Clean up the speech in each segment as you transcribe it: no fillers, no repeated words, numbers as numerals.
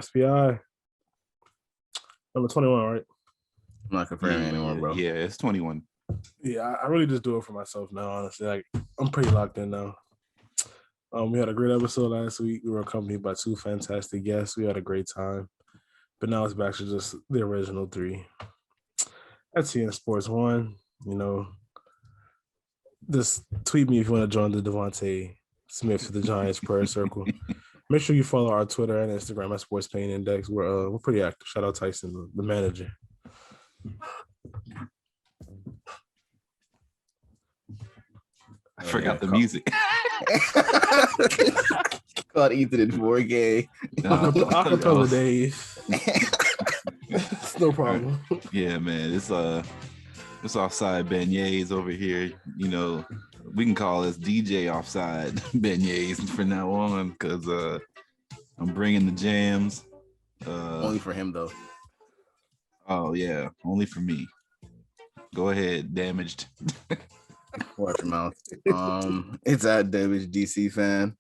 SPI number 21, right? I'm not confirming anymore, bro. Yeah, it's 21. Yeah, I really just do it for myself now. Honestly, like I'm pretty locked in now. We had a great episode last week. We were accompanied by 2 fantastic guests. We had a great time. But now it's back to just the original 3. That's CN Sports 1. You know, just tweet me if you want to join the Devontae Smith for the Giants prayer circle. Make sure you follow our Twitter and Instagram at Sports Pain Index. We're pretty active. Shout out Tyson, the manager. I forgot the music. Called Ethan in 4K. Acapella Dave. It's no problem. Yeah, man. It's offside beignets over here. You know, we can call this DJ offside beignets from now on because I'm bringing the jams. Only for him though. Oh yeah, only for me. Go ahead, damaged. Watch your mouth. It's at Damaged DC fan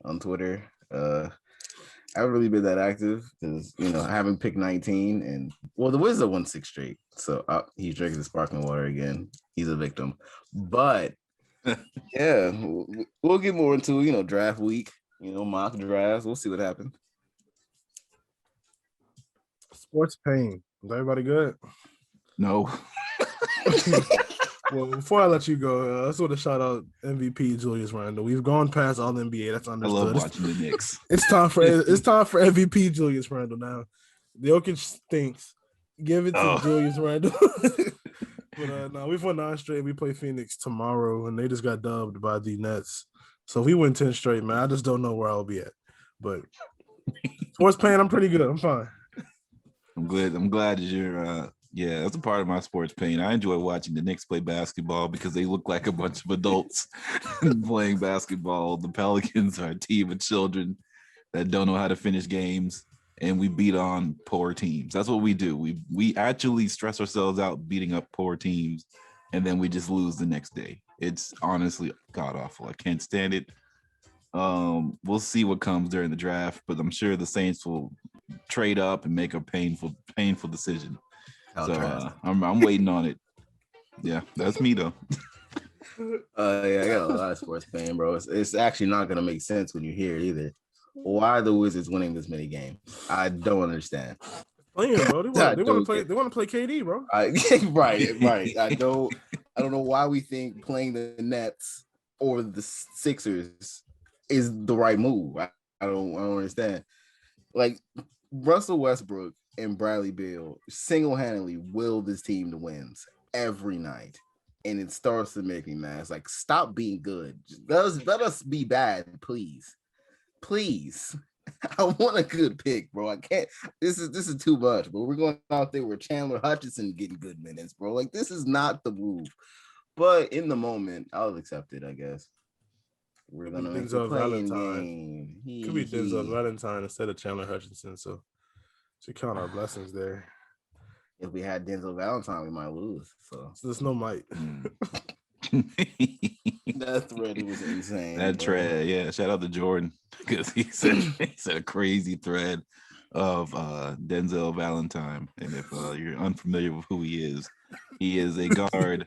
on Twitter. I haven't really been that active because I haven't picked 19 and the Wizard won 6 straight. So he's drinking the sparkling water again. He's a victim. But yeah, we'll get more into draft week. Mock drafts. We'll see what happens. Sports Pain. Is everybody good? No. Well, before I let you go, I just want to shout out MVP Julius Randle. We've gone past all NBA. That's understood. I love watching the Knicks. It's time for MVP Julius Randle now. Jokic stinks. Give it to Julius Randle. But no, we've won 9 straight. We play Phoenix tomorrow, and they just got dubbed by the Nets. So if we win 10 straight, man, I just don't know where I'll be at. But Sports Pain, I'm pretty good. I'm fine. I'm glad that you're that's a part of my sports pain. I enjoy watching the Knicks play basketball because they look like a bunch of adults playing basketball. The Pelicans are a team of children that don't know how to finish games, and we beat on poor teams. That's what we do. We actually stress ourselves out beating up poor teams, and then we just lose the next day. It's honestly god awful. I can't stand it. We'll see what comes during the draft, but I'm sure the Saints will trade up and make a painful decision. I'm waiting on it. Yeah, that's me though. I got a lot of sports pain, bro. It's actually not gonna make sense when you hear it either. Why are the Wizards winning this many games? I don't understand. Playing, bro. They want to play. They want to play KD, bro. Right. I don't know why we think playing the Nets or the Sixers is the right move. I don't understand. Like Russell Westbrook and Bradley Beal single-handedly will this team to wins every night, and it starts to make me mad. It's like, stop being good. Let us be bad, please. I want a good pick, bro. I can't. This is too much, bro. We're going out there with Chandler Hutchinson getting good minutes, bro. Like, this is not the move. But in the moment, I'll accept it, I guess. We're gonna make the playing game. Could be Denzel Valentine instead of Chandler Hutchinson, so count our blessings there. If we had Denzel Valentine, we might lose. So there's no might. That thread was insane. That thread, yeah. Shout out to Jordan because he said a crazy thread of Denzel Valentine. And if you're unfamiliar with who he is a guard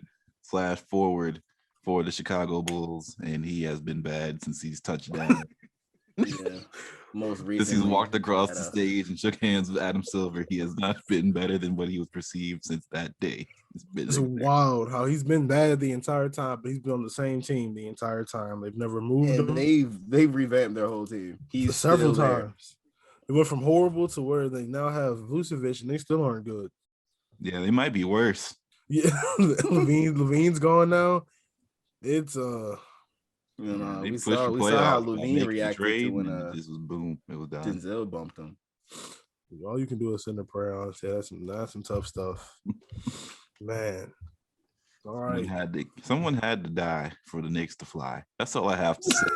/ forward for the Chicago Bulls, and he has been bad since he's touched down. Yeah. Most recently, since he's walked across the stage and shook hands with Adam Silver, he has not been better than what he was perceived since that day. It's wild how he's been bad the entire time, but he's been on the same team the entire time. They've never moved him. They've revamped their whole team. He's several times. They went from horrible to where they now have Vucevic, and they still aren't good. Yeah, they might be worse. Yeah, Levine's gone now. It's we saw how Levine reacted to when this was boom. It was done. Denzel bumped him. All you can do is send a prayer. Honestly, that's some tough stuff, man. All right, someone had to die for the Knicks to fly. That's all I have to say.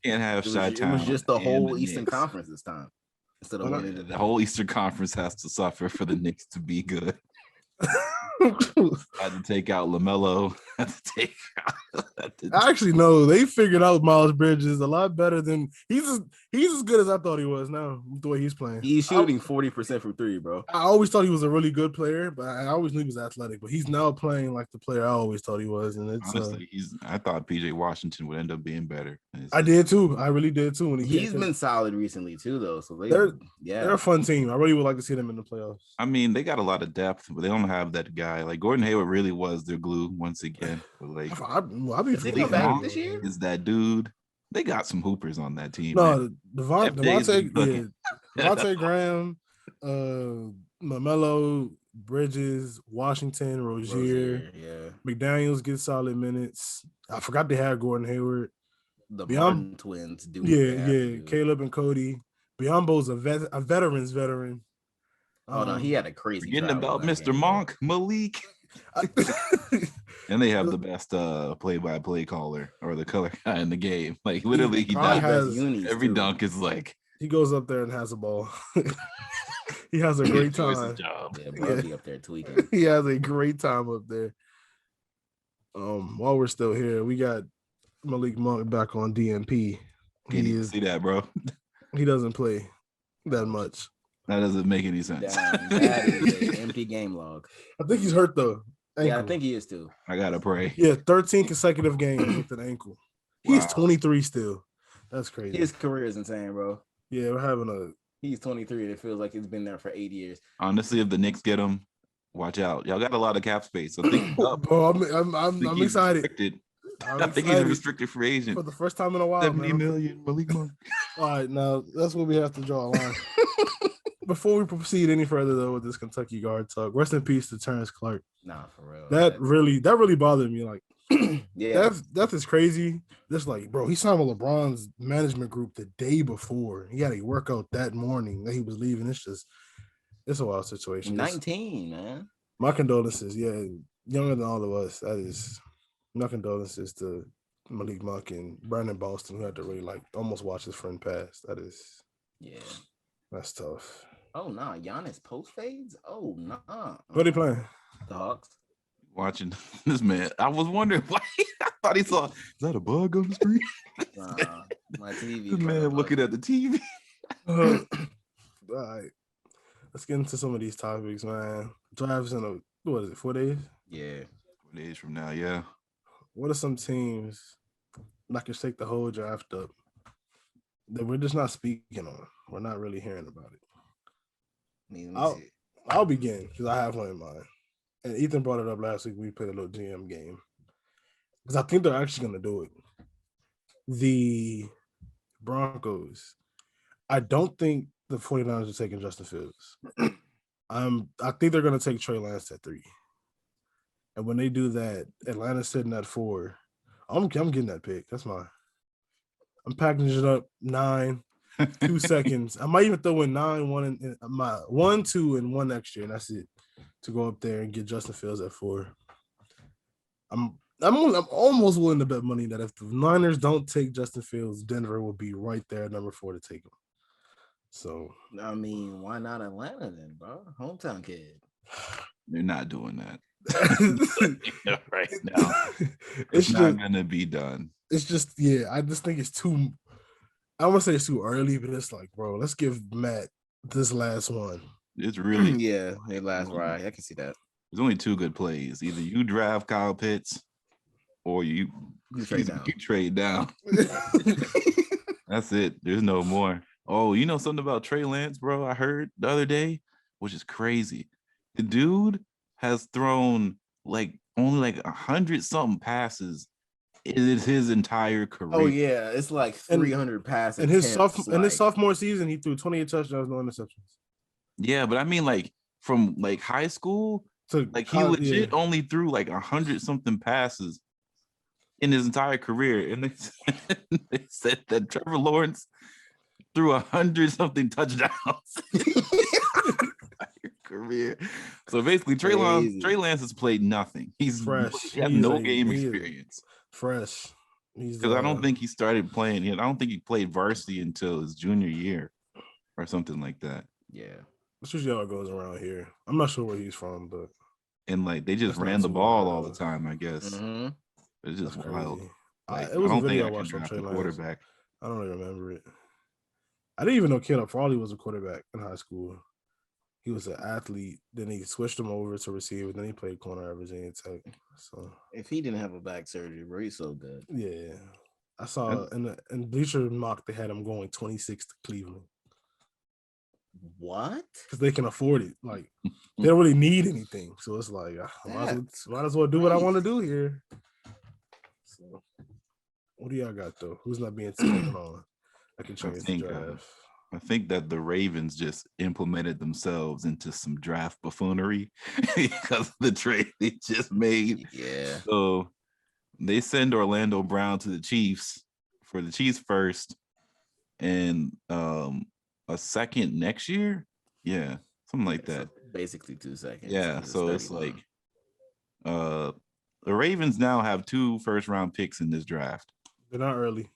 Can't have Chi-Town. It was just the whole Eastern Conference this time. Instead of the whole Eastern Conference has to suffer for the Knicks to be good. Had to take out LaMelo. Had to take Actually, no, they figured out Miles Bridges a lot better than he's as good as I thought he was now, the way he's playing. He's shooting 40% from three, bro. I always thought he was a really good player, but I always knew he was athletic. But he's now playing like the player I always thought he was. And it's honestly, I thought PJ Washington would end up being better. I did too. I really did too. When he's been solid recently too, though. So they're a fun team. I really would like to see them in the playoffs. I mean, they got a lot of depth, but they don't have that guy. Like Gordon Hayward really was their glue once again. But like, I'll be back this year. Is that dude? They got some hoopers on that team. No, Devontae Graham, LaMelo, Bridges, Washington, Rozier, McDaniels get solid minutes. I forgot they had Gordon Hayward. The Martin twins do. Caleb and Cody. Biyombo's a veteran's veteran. Oh no, he had a crazy. Forgetting about Mr. Monk, Malik. And they have the best play-by-play caller or the color guy in the game. Like literally, he does every dunk is like he goes up there and has a ball. He has a great time. He up there tweaking. He has a great time up there. While we're still here, we got Malik Monk back on DMP. See that, bro? He doesn't play that much. That doesn't make any sense. That is an empty game log. I think he's hurt though. Ankle. Yeah, I think he is too. I gotta pray. Yeah, 13 consecutive games with an ankle. He's 23 still. That's crazy. His career is insane, bro. Yeah, we're having He's 23 and it feels like it's been there for 8 years. Honestly, if the Knicks get him, watch out. Y'all got a lot of cap space. So think up. I'm excited. I think he's a restricted free agent for the first time in a while. 70 million. Malik Monk. All right, now that's what we have to draw a line. Before we proceed any further though with this Kentucky guard talk, rest in peace to Terrence Clark. Nah, for real. That really bothered me. Like, yeah, that is crazy. Just like, bro, he signed with LeBron's management group the day before. He had a workout that morning that he was leaving. It's a wild situation. 19, man. My condolences. Yeah, younger than all of us. That is my condolences to Malik Monk and Brandon Boston, who had to really like almost watch his friend pass. That's tough. Oh nah, Giannis post fades. Oh nah. What are they playing? The Hawks. Watching this man, I was wondering why. I thought he saw. Is that a bug on the screen? My TV. This man looking at the TV. All right, let's get into some of these topics, man. Drives in 4 days? Yeah, 4 days from now. Yeah. What are some teams that can shake the whole draft up that we're just not speaking on? We're not really hearing about it. I'll begin because I have one in mind. And Ethan brought it up last week. We played a little GM game because I think they're actually going to do it. The Broncos. I don't think the 49ers are taking Justin Fields. I think they're going to take Trey Lance at 3. And when they do that, Atlanta's sitting at 4. I'm getting that pick. That's mine. I'm packaging it up 9, 2 seconds. I might even throw in 9, 1, and my 1, 2, and 1 extra, and that's it. To go up there and get Justin Fields at 4. I'm almost willing to bet money that if the Niners don't take Justin Fields, Denver will be right there at number 4 to take him. So I mean, why not Atlanta then, bro? Hometown kid. They're not doing that right now. It's not gonna be done. It's just I just think it's too. I don't want to say it's too early, but it's like, bro, let's give Matt this last one. It's really last ride. I can see that. There's only 2 good plays. Either you draft Kyle Pitts or you trade down. That's it. There's no more. Oh, you know something about Trey Lance, bro? I heard the other day, which is crazy. The dude has thrown only 100-something passes in his entire career. Oh yeah, it's like 300 passes. In his sophomore season, he threw 28 touchdowns, no interceptions. Yeah, but I mean, from high school to he legit only threw 100-something passes in his entire career, and they said that Trevor Lawrence threw 100-something touchdowns in his entire career. So basically, Trey Lance has played nothing. He's fresh. He has no game experience. Fresh. Because I don't think he started playing. I don't think he played varsity until his junior year or something like that. Yeah. That's usually how it goes around here. I'm not sure where he's from, but and like they just That's not ran the too ball all the wild. time. I guess Mm-hmm. it's just That's wild. crazy. Like It I was a don't think video I I can watched on draft Trey a Lance. quarterback. I don't really remember it. I didn't even know Caleb Farley was a quarterback in high school. He was an athlete. Then he switched him over to receiver. Then he played corner at Virginia Tech. So If he didn't have a back surgery, bro, he's so good. yeah, I saw in Bleacher Mock they had him going 26 to Cleveland What? because they can afford it. Like they don't really need anything. So it's like might as well do what I want to do here. So what do y'all got though? Who's not being taken on? I can change the draft. I think that the Ravens just implemented themselves into some draft buffoonery because of the trade they just made. Yeah. So they send Orlando Brown to the Chiefs for the Chiefs first and a second next year. Yeah, something like that. So basically 2 seconds. Yeah, so it's like the Ravens now have 2 first-round picks in this draft. They're not early.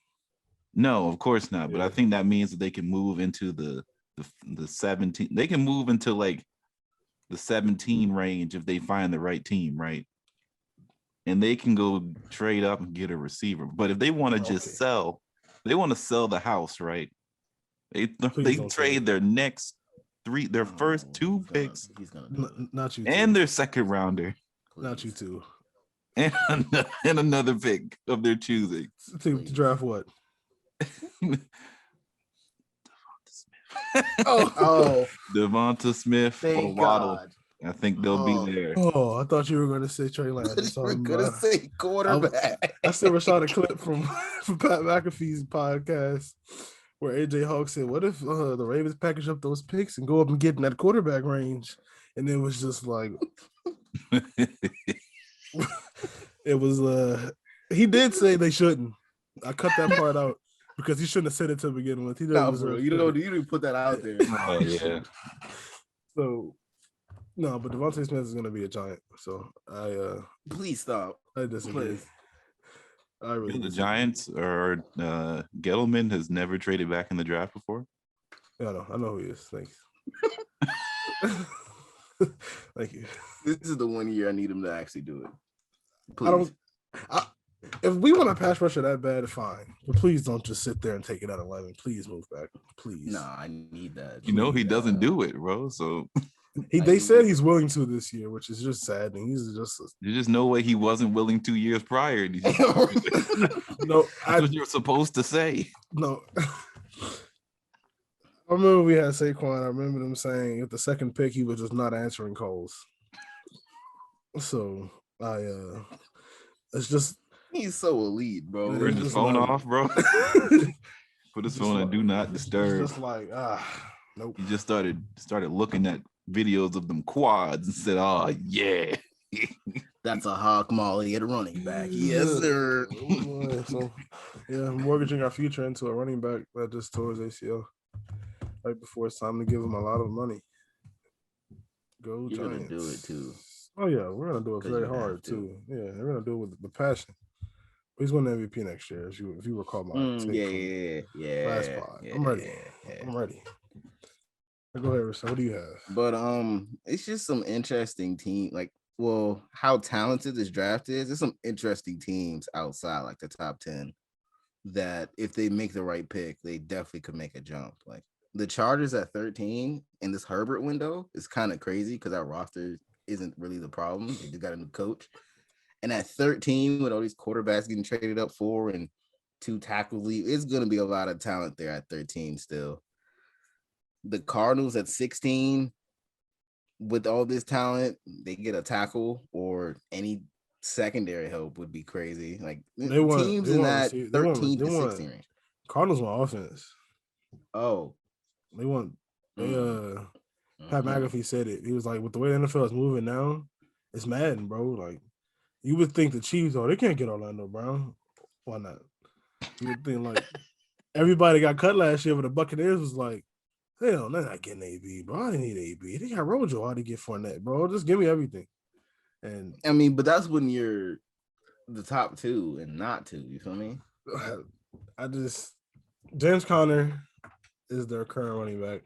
No, of course not. But Yeah. I think that means that they can move into the 17. They can move into like the 17 range if they find the right team, right? And they can go trade up and get a receiver. But if they want to just sell, they want to sell the house, right? They trade their next 3, their first 2 picks. He's gonna not you, and their second rounder. Please. Not you too. And another pick of their choosing. To draft what? Devonta Smith or Waddle. I think they'll be there. Oh, I thought you were going to say Trey Lance. You were going to say quarterback. I still saw the clip from Pat McAfee's podcast where AJ Hawk said, "What if the Ravens package up those picks and go up and get in that quarterback range?" And it was just like, it was. He did say they shouldn't. I cut that part out because he shouldn't have said it to begin with. He doesn't bro, you didn't put that out there. Oh yeah. So. No, but Devontae Smith is going to be a giant. So please stop. I disagree. Please. I really the Giants or Gettleman has never traded back in the draft before. Yeah, I know who he is. Thanks. Thank you. This is the 1 year I need him to actually do it. Please. If we want to pass rusher that bad, fine. But please don't just sit there and take it at 11. Please move back. Please. Nah, I need that. He doesn't do it, bro. So they said he's willing to this year, which is just saddening. He's just there's just no way he wasn't willing 2 years prior. No, that's what you're supposed to say. No. I remember we had Saquon. I remember them saying at the second pick he was just not answering calls. So it's just he's so elite, bro. Turn his phone off, bro. Put his phone on do not disturb. Just like nope. He just started looking at videos of them quads and said, "Oh yeah, that's a hawk molly at a running back." Yes, sir. So yeah, mortgaging our future into a running back that just tore his ACL right before it's time to give him a lot of money. Go You're Giants. gonna do it too. Oh yeah, we're gonna do it very hard too. Yeah, we're gonna do it with passion. He's winning MVP next year, if you recall my take last pod. I'm ready. I'm ready. Go ahead, Rissa. What do you have? But it's just some interesting team. Like, well, how talented this draft is. There's some interesting teams outside, like the top 10, that if they make the right pick, they definitely could make a jump. Like the Chargers at 13 in this Herbert window is kind of crazy because our roster isn't really the problem. They just got a new coach. And at 13, with all these quarterbacks getting traded up for and 2 tackles leave, it's going to be a lot of talent there at 13 still. The Cardinals at 16, with all this talent, they get a tackle or any secondary help would be crazy. Like teams in that 13 to 16 range. Cardinals want offense. Oh. They want Pat McAfee said it. He was like, with the way the NFL is moving now, it's Madden, bro. Like, you would think the Chiefs, they can't get Orlando Brown. Why not? You would think like everybody got cut last year, but the Buccaneers was like, hell, they're not getting AB, bro. I didn't need AB. They got Rojo. How to get Fournette, bro? Just give me everything. And I mean, but that's when you're the top 2 and not 2. You feel me? James Conner is their current running back.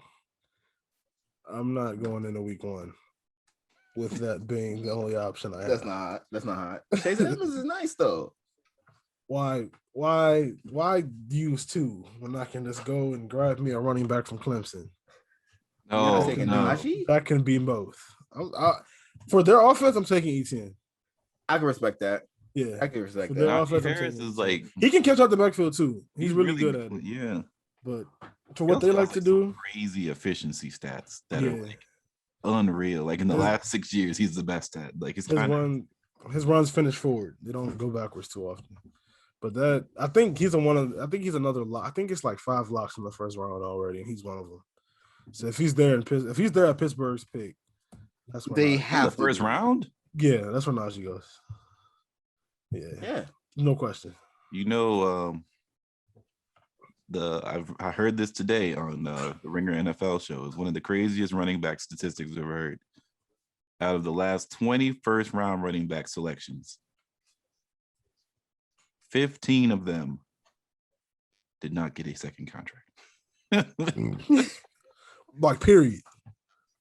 I'm not going into week 1. with that being the only option I have. That's not hot. Chase Edmonds is nice though. Why use two when I can just go and grab me a running back from Clemson? No, taking no. Najee? That can be both. For their offense, I'm taking Etienne. I can respect that. Yeah, I can respect for that. their Najee offense, I'm Harris taking is Etienne. like He can catch out the backfield too. He's really good at it. Yeah, But for what they like to do, crazy efficiency stats that yeah, are like unreal. Like in the last 6 years, he's the best at. Like his runs finish forward. They don't go backwards too often. But that I think he's another lock. I think it's like 5 locks in the first round already, and he's one of them. So if he's there at Pittsburgh's pick, that's where they Najee, have the first round. yeah, that's where Najee goes. Yeah, no question. You know, I heard this today on the Ringer NFL show. It's one of the craziest running back statistics I've ever heard. Out of the last 20 first round running back selections, 15 of them did not get a second contract. Like period.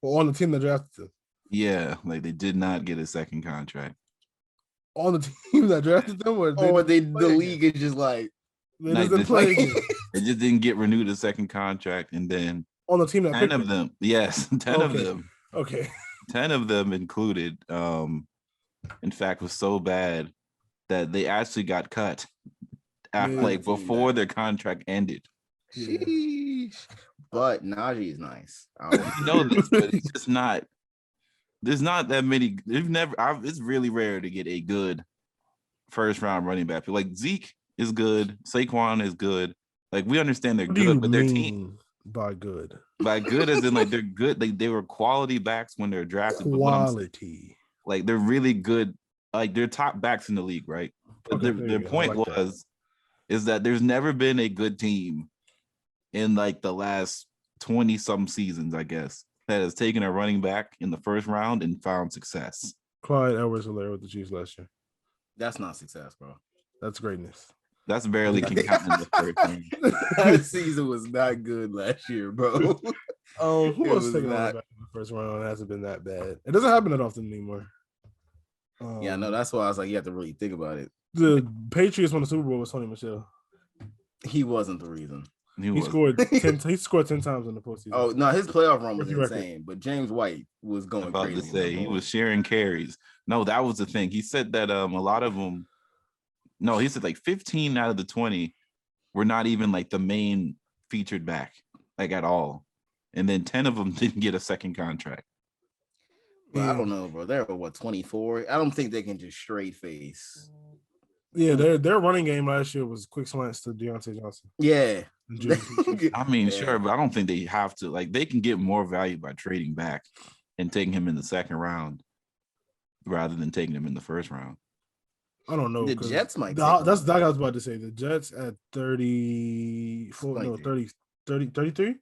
Or on the team that drafted them. Yeah, like they did not get a second contract. On the team that drafted them, or the league is just like they just didn't play again. They just didn't get renewed a second contract, and then on the team that 10 of them, yes, 10 of them. Okay. 10 of them included, in fact, was so bad that they actually got cut after, before their contract ended. Sheesh. But Najee is nice. You know this, but it's just not. There's not that many. It's really rare to get a good first round running back. Like Zeke is good, Saquon is good. Like we understand they're good, but their team by good as in like they're good. They were quality backs when they're drafted. Quality. Like they're really good. Like they're top backs in the league, right? But their point is that there's never been a good team in like the last 20 some seasons, I guess, that has taken a running back in the first round and found success. Clyde Edwards-Helaire with the Chiefs last year. That's not success, bro. That's greatness. That's barely can count in the third round. That season was not good last year, bro. Who else taking a running back in the first round? It hasn't been that bad. It doesn't happen that often anymore. Yeah, no, that's why I was like, you have to really think about it. The Patriots won the Super Bowl with Tony Michel. He wasn't the reason. He scored 10. He scored 10 times in the postseason. Oh no, his playoff run was insane. But James White was going crazy. To say he was sharing carries. No, that was the thing. He said that a lot of them. No, he said like 15 out of the 20 were not even like the main featured back, like at all, and then 10 of them didn't get a second contract. Well, I don't know, bro. They're 24. I don't think they can just straight face. Yeah, their running game last year was quick slants to Deontay Johnson. Yeah. I mean, sure, but I don't think they have to. Like, they can get more value by trading back and taking him in the second round rather than taking him in the first round. I don't know. The Jets might. That's what I was about to say. The Jets at 34, no, 30, 33?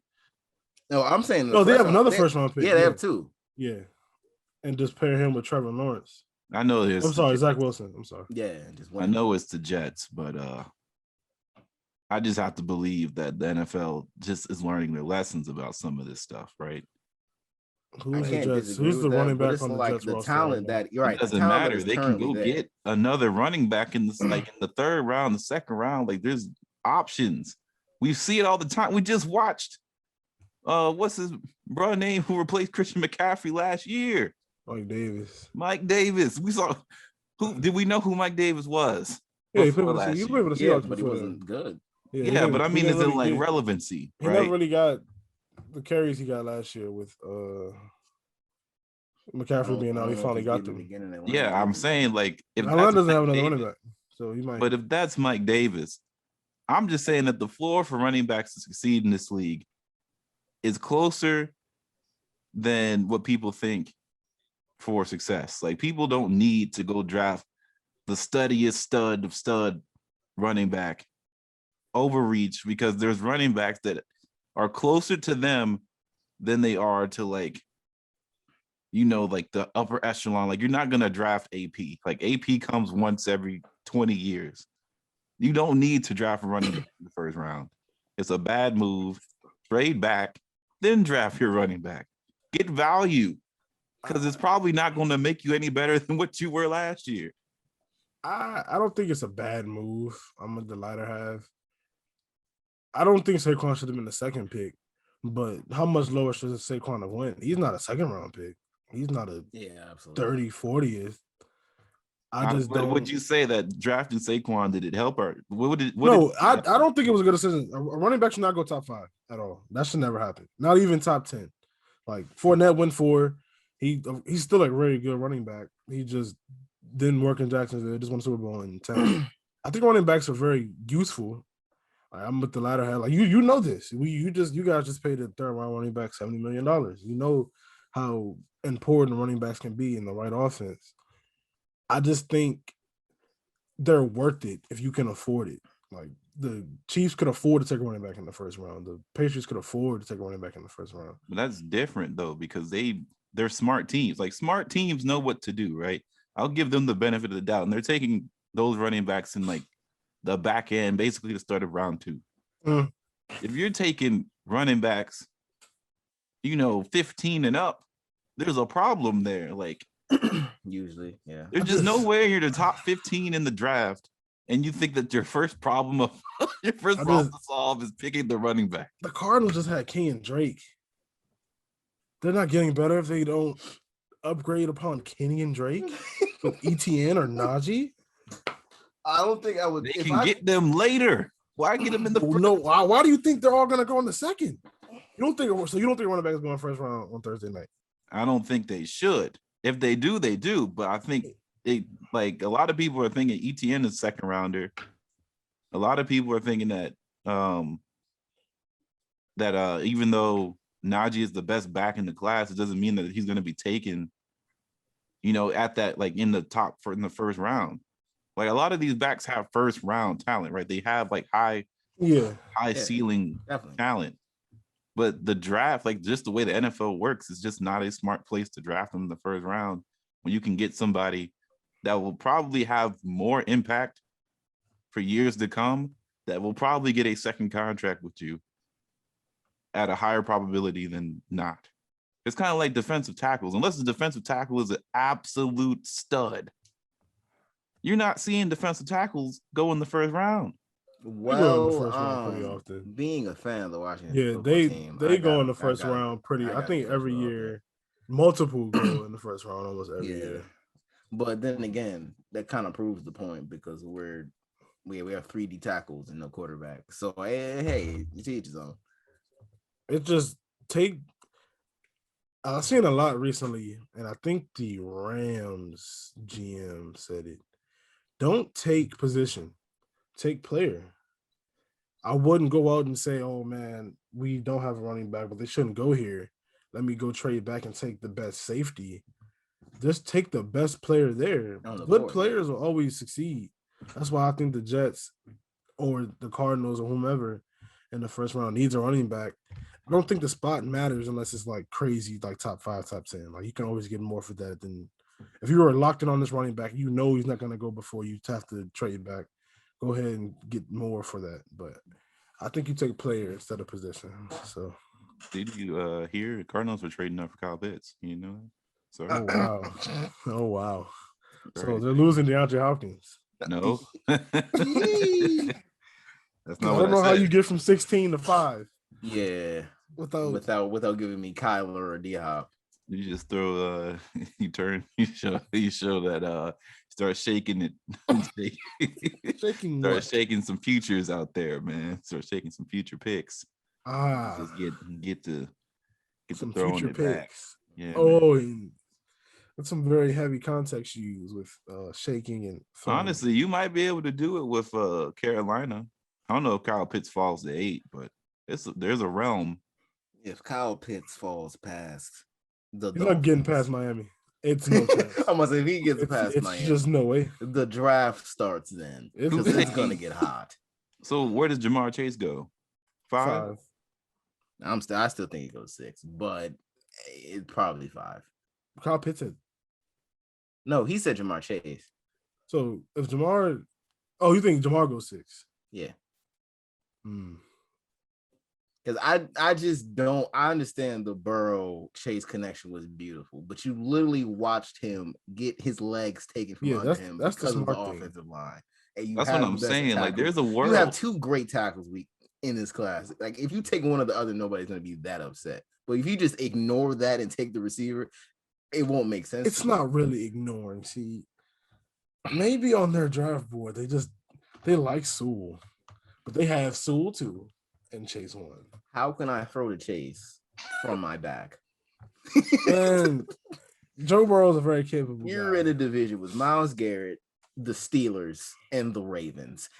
No, I'm saying no, they have another first round pick. Yeah, they have 2. Yeah. And just pair him with Trevor Lawrence. I know this. I'm sorry, Zach Wilson. I'm sorry. Yeah, I know it's the Jets, but I just have to believe that the NFL just is learning their lessons about some of this stuff, right? Who's the Jets? Who's the running back on the Jets the roster talent that you're right? It doesn't matter. They can go get another running back in the like in the third round, the second round. Like there's options. We see it all the time. We just watched what's his brother name who replaced Christian McCaffrey last year? Mike Davis. We saw did we know who Mike Davis was? Yeah, he played with the Seahawks, but he wasn't good. Yeah, but I mean, it's in like relevancy. He never really got the carries he got last year with McCaffrey being out. He finally got them. Yeah, I'm saying like if Atlanta doesn't have another running back, so he might. But if that's Mike Davis, I'm just saying that the floor for running backs to succeed in this league is closer than what people think for success. Like people don't need to go draft the stud running back overreach because there's running backs that are closer to them than they are to like, you know, like the upper echelon. Like you're not going to draft AP. Like AP comes once every 20 years. You don't need to draft a running back in the first round. It's a bad move. Trade back, then draft your running back. Get value. because it's probably not going to make you any better than what you were last year. I don't think it's a bad move. I'm with the lighter half. I don't think Saquon should have been the second pick, but how much lower should Saquon have went? He's not a second round pick. He's not a absolutely 30th, 40th. I just what don't. would you say that drafting Saquon, did it help or I don't think it was a good decision. A running back should not go top 5 at all. That should never happen. Not even top 10. Like Fournette went 4. He's still a very good running back. He just didn't work in Jacksonville. Just won a Super Bowl in 10. I think running backs are very useful. I'm with the latter half. Like you know this. You guys just paid the third round running back $70 million. You know how important running backs can be in the right offense. I just think they're worth it if you can afford it. Like the Chiefs could afford to take a running back in the first round. The Patriots could afford to take a running back in the first round. But that's different though, because they're smart teams. Like smart teams know what to do, right? I'll give them the benefit of the doubt. And they're taking those running backs in like the back end, basically the start of round 2. If you're taking running backs, 15 and up, there's a problem there. Like usually, yeah. There's just no way you're the top 15 in the draft, and you think that your first problem to solve is picking the running back. The Cardinals just had King and Drake. They're not getting better if they don't upgrade upon Kenny and Drake with ETN or Najee. I don't think I would. They can get them later. Why get them in the first? No, why do you think they're all going to go in the second? You don't think running back is going first round on Thursday night? I don't think they should. If they do, they do. But I think a lot of people are thinking ETN is second rounder. A lot of people are thinking that even though Najee is the best back in the class, it doesn't mean that he's going to be taken, at that, like in the first round. Like a lot of these backs have first round talent, right? They have like high ceiling talent. But the draft, like just the way the NFL works, is just not a smart place to draft them in the first round when you can get somebody that will probably have more impact for years to come, that will probably get a second contract with you at a higher probability than not. It's kind of like defensive tackles. Unless the defensive tackle is an absolute stud, you're not seeing defensive tackles go in the first round. Well, the first round pretty often. Being a fan of the Washington football team, they go in the first round pretty. I think every year, multiple go in the first round almost every year. But then again, that kind of proves the point because we have 3D tackles and no quarterback. So hey, you teach his own. It just I've seen a lot recently, and I think the Rams GM said it. Don't take position, take player. I wouldn't go out and say, oh, man, we don't have a running back, but they shouldn't go here. Let me go trade back and take the best safety. Just take the best player there. Good players will always succeed. That's why I think the Jets or the Cardinals or whomever in the first round needs a running back. I don't think the spot matters unless it's like crazy, like top 5, top 10. Like you can always get more for that than if you were locked in on this running back, he's not going to go before you have to trade back. Go ahead and get more for that. But I think you take player instead of position. So did you hear the Cardinals were trading up for Kyle Pitts? You know? Sorry. Oh wow. Oh wow. So they're losing DeAndre Hopkins. No. That's not I don't know how you get from 16 to 5. Yeah. Without giving me Kyler or D-Hop. You just throw you show that start shaking it. Shaking some futures out there, man. Start shaking some future picks. Just get to some throwing future it picks. Back. Yeah. Oh, that's some very heavy context you use with shaking and throwing. Honestly, you might be able to do it with Carolina. I don't know if Kyle Pitts falls to 8, but there's a realm. If Kyle Pitts falls past he's not getting past Miami. It's no chance. I'm gonna say if he gets past Miami, it's just no way. The draft starts then because it's gonna get hot. So where does Jamarr Chase go? 5? I still think he goes 6, but it's probably 5. Kyle Pitts. No, he said Jamarr Chase. So if Jamarr, you think Jamarr goes 6? Yeah. Because I just don't. I understand the Burrow Chase connection was beautiful, but you literally watched him get his legs taken from under him because of the offensive line. And that's what I'm saying. Like, there's a world. You have two great tackles in this class. Like, if you take one or the other, nobody's going to be that upset. But if you just ignore that and take the receiver, it won't make sense. It's not really ignoring. See, maybe on their draft board they like Sewell, but they have Sewell too. And Chase won. How can I throw the Chase from my back? And Joe Burrow is a very capable You're guy. in a division with Myles Garrett, the Steelers, and the Ravens.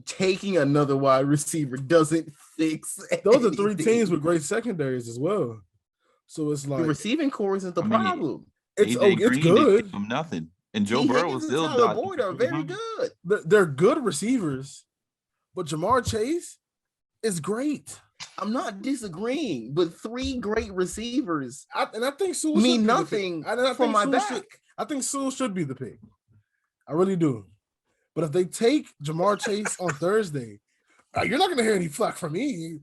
Taking another wide receiver doesn't fix Those are three teams with great secondaries as well. So it's like the receiving core isn't the problem. It's good. From nothing. And Joe Burrow is still Tyler Boyd are very good. They're good receivers, but Jamarr Chase is great. I'm not disagreeing, but three great receivers. I think Sewell mean nothing from my back. I think Sewell should be the pick. I really do. But if they take Jamarr Chase on Thursday, you're not going to hear any flack from me.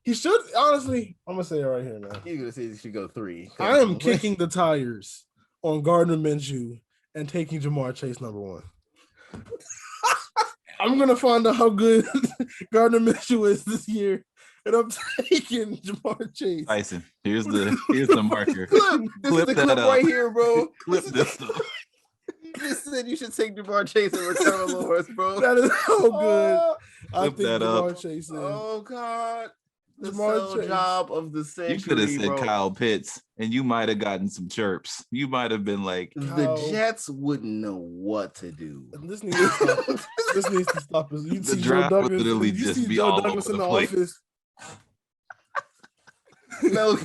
He should, honestly, I'm going to say it right here, man. You're going to say he should go 3. I am kicking the tires on Gardner Minshew and taking Jamarr Chase number 1. I'm going to find out how good Gardner Minshew is this year. And I'm taking Jamarr Chase. Tyson, here's the marker. This is the clip right here, bro. Clip this stuff. You just said you should take Jamarr Chase and return Lawrence, bro. That is so good. I think that Jamarr up. Chase is. Oh God. The Jamarr Chase. Job of the century. You could have said bro. Kyle Pitts, and you might have gotten some chirps. You might have been like, the Jets wouldn't know what to do. This needs to stop. This needs to stop. You see Joe Douglas, literally just be all over the place. Office. Mel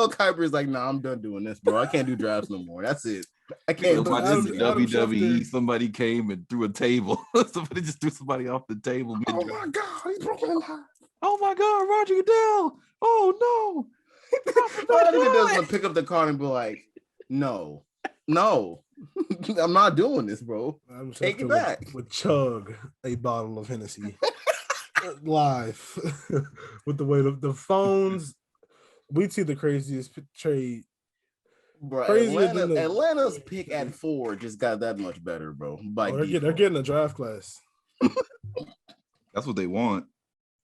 Kiper is like, nah, I'm done doing this, bro. I can't do drafts no more. That's it. I can't. Watch this WWE. Somebody came and threw a table. Somebody just threw somebody off the table. Oh my God, he's broken in half. Oh my God, Roger Goodell. Oh no. Roger Goodell's gonna pick up the card and be like, no, I'm not doing this, bro. Take it back. Would chug a bottle of Hennessy live with the weight of the phones. We see the craziest trade. Bro, Atlanta's pick at 4 just got that much better, bro. They're getting a draft class. That's what they want.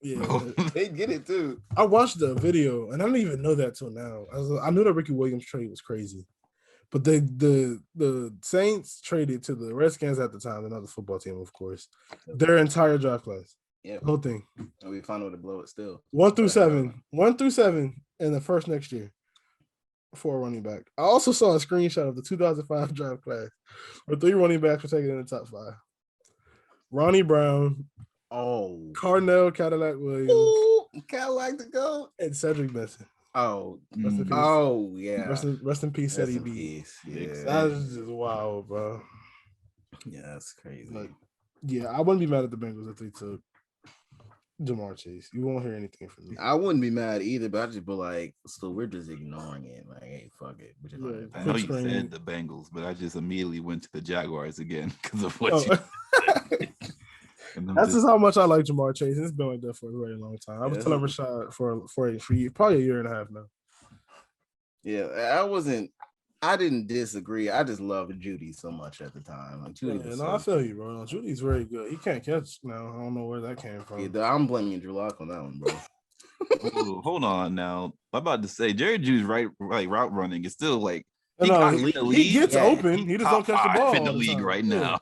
Yeah, they get it too. I watched the video, and I didn't even know that till now. I knew that Ricky Williams trade was crazy, but the Saints traded to the Redskins at the time, another football team, of course, their entire draft class. Yeah, the whole thing. And we found a way to blow it still. 1 through 7, in the first next year for a running back. I also saw a screenshot of the 2005 draft class where 3 running backs were taken in the top 5. Ronnie Brown, Cardinal Cadillac Williams, Cadillac to go, and Cedric Benson. Yeah. Rest in peace, Eddie B. Yeah, that is just wild, bro. Yeah, that's crazy. But, yeah, I wouldn't be mad at the Bengals if they took Jamarr Chase. You won't hear anything from me. I wouldn't be mad either, but I just be like, so we're just ignoring it. Like, hey, fuck it. I know you said the Bengals, but I just immediately went to the Jaguars again because of what you said. That's just how much I like Jamarr Chase. It's been like that for a very long time. I was telling Rashad for probably a year and a half now. Yeah, I didn't disagree. I just loved Judy so much at the time. Like, Judy I feel you, bro. Judy's very good. He can't catch now. I don't know where that came from. Yeah, I'm blaming Drew Lock on that one, bro. Ooh, hold on now. I'm about to say Jerry Judy's route running is still like he gets open. He just don't catch the ball in the league right now.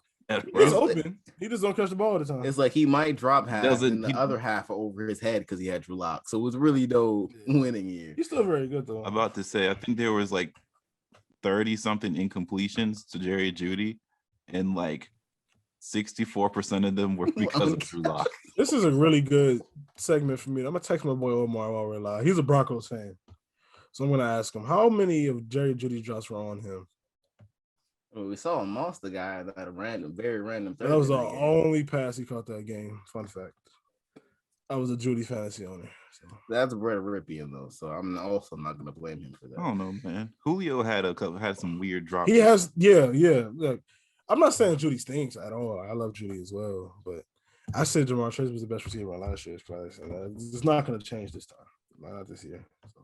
He's open. He just don't catch the ball all the time. It's like he might drop half and the other half over his head because he had Drew Lock. So it was really no winning year. He's still very good though. I'm about to say I think there was like 30-something incompletions to Jerry Judy, and like 64% of them were because of Drew Lock. This is a really good segment for me. I'm gonna text my boy Omar while we're live. He's a Broncos fan, so I'm gonna ask him how many of Jerry Judy's drops were on him. Well, we saw a monster guy that had a very random. That was the only pass he caught that game. Fun fact. I was a Judy fantasy owner. So. That's Brett Ripien though, so I'm also not gonna blame him for that. I don't know, man. Julio had some weird drops. He has, yeah. Look, I'm not saying Judy stinks at all. I love Judy as well, but I said Jamarr Chase was the best receiver on last year's class, and it's not gonna change this time. not this year. So.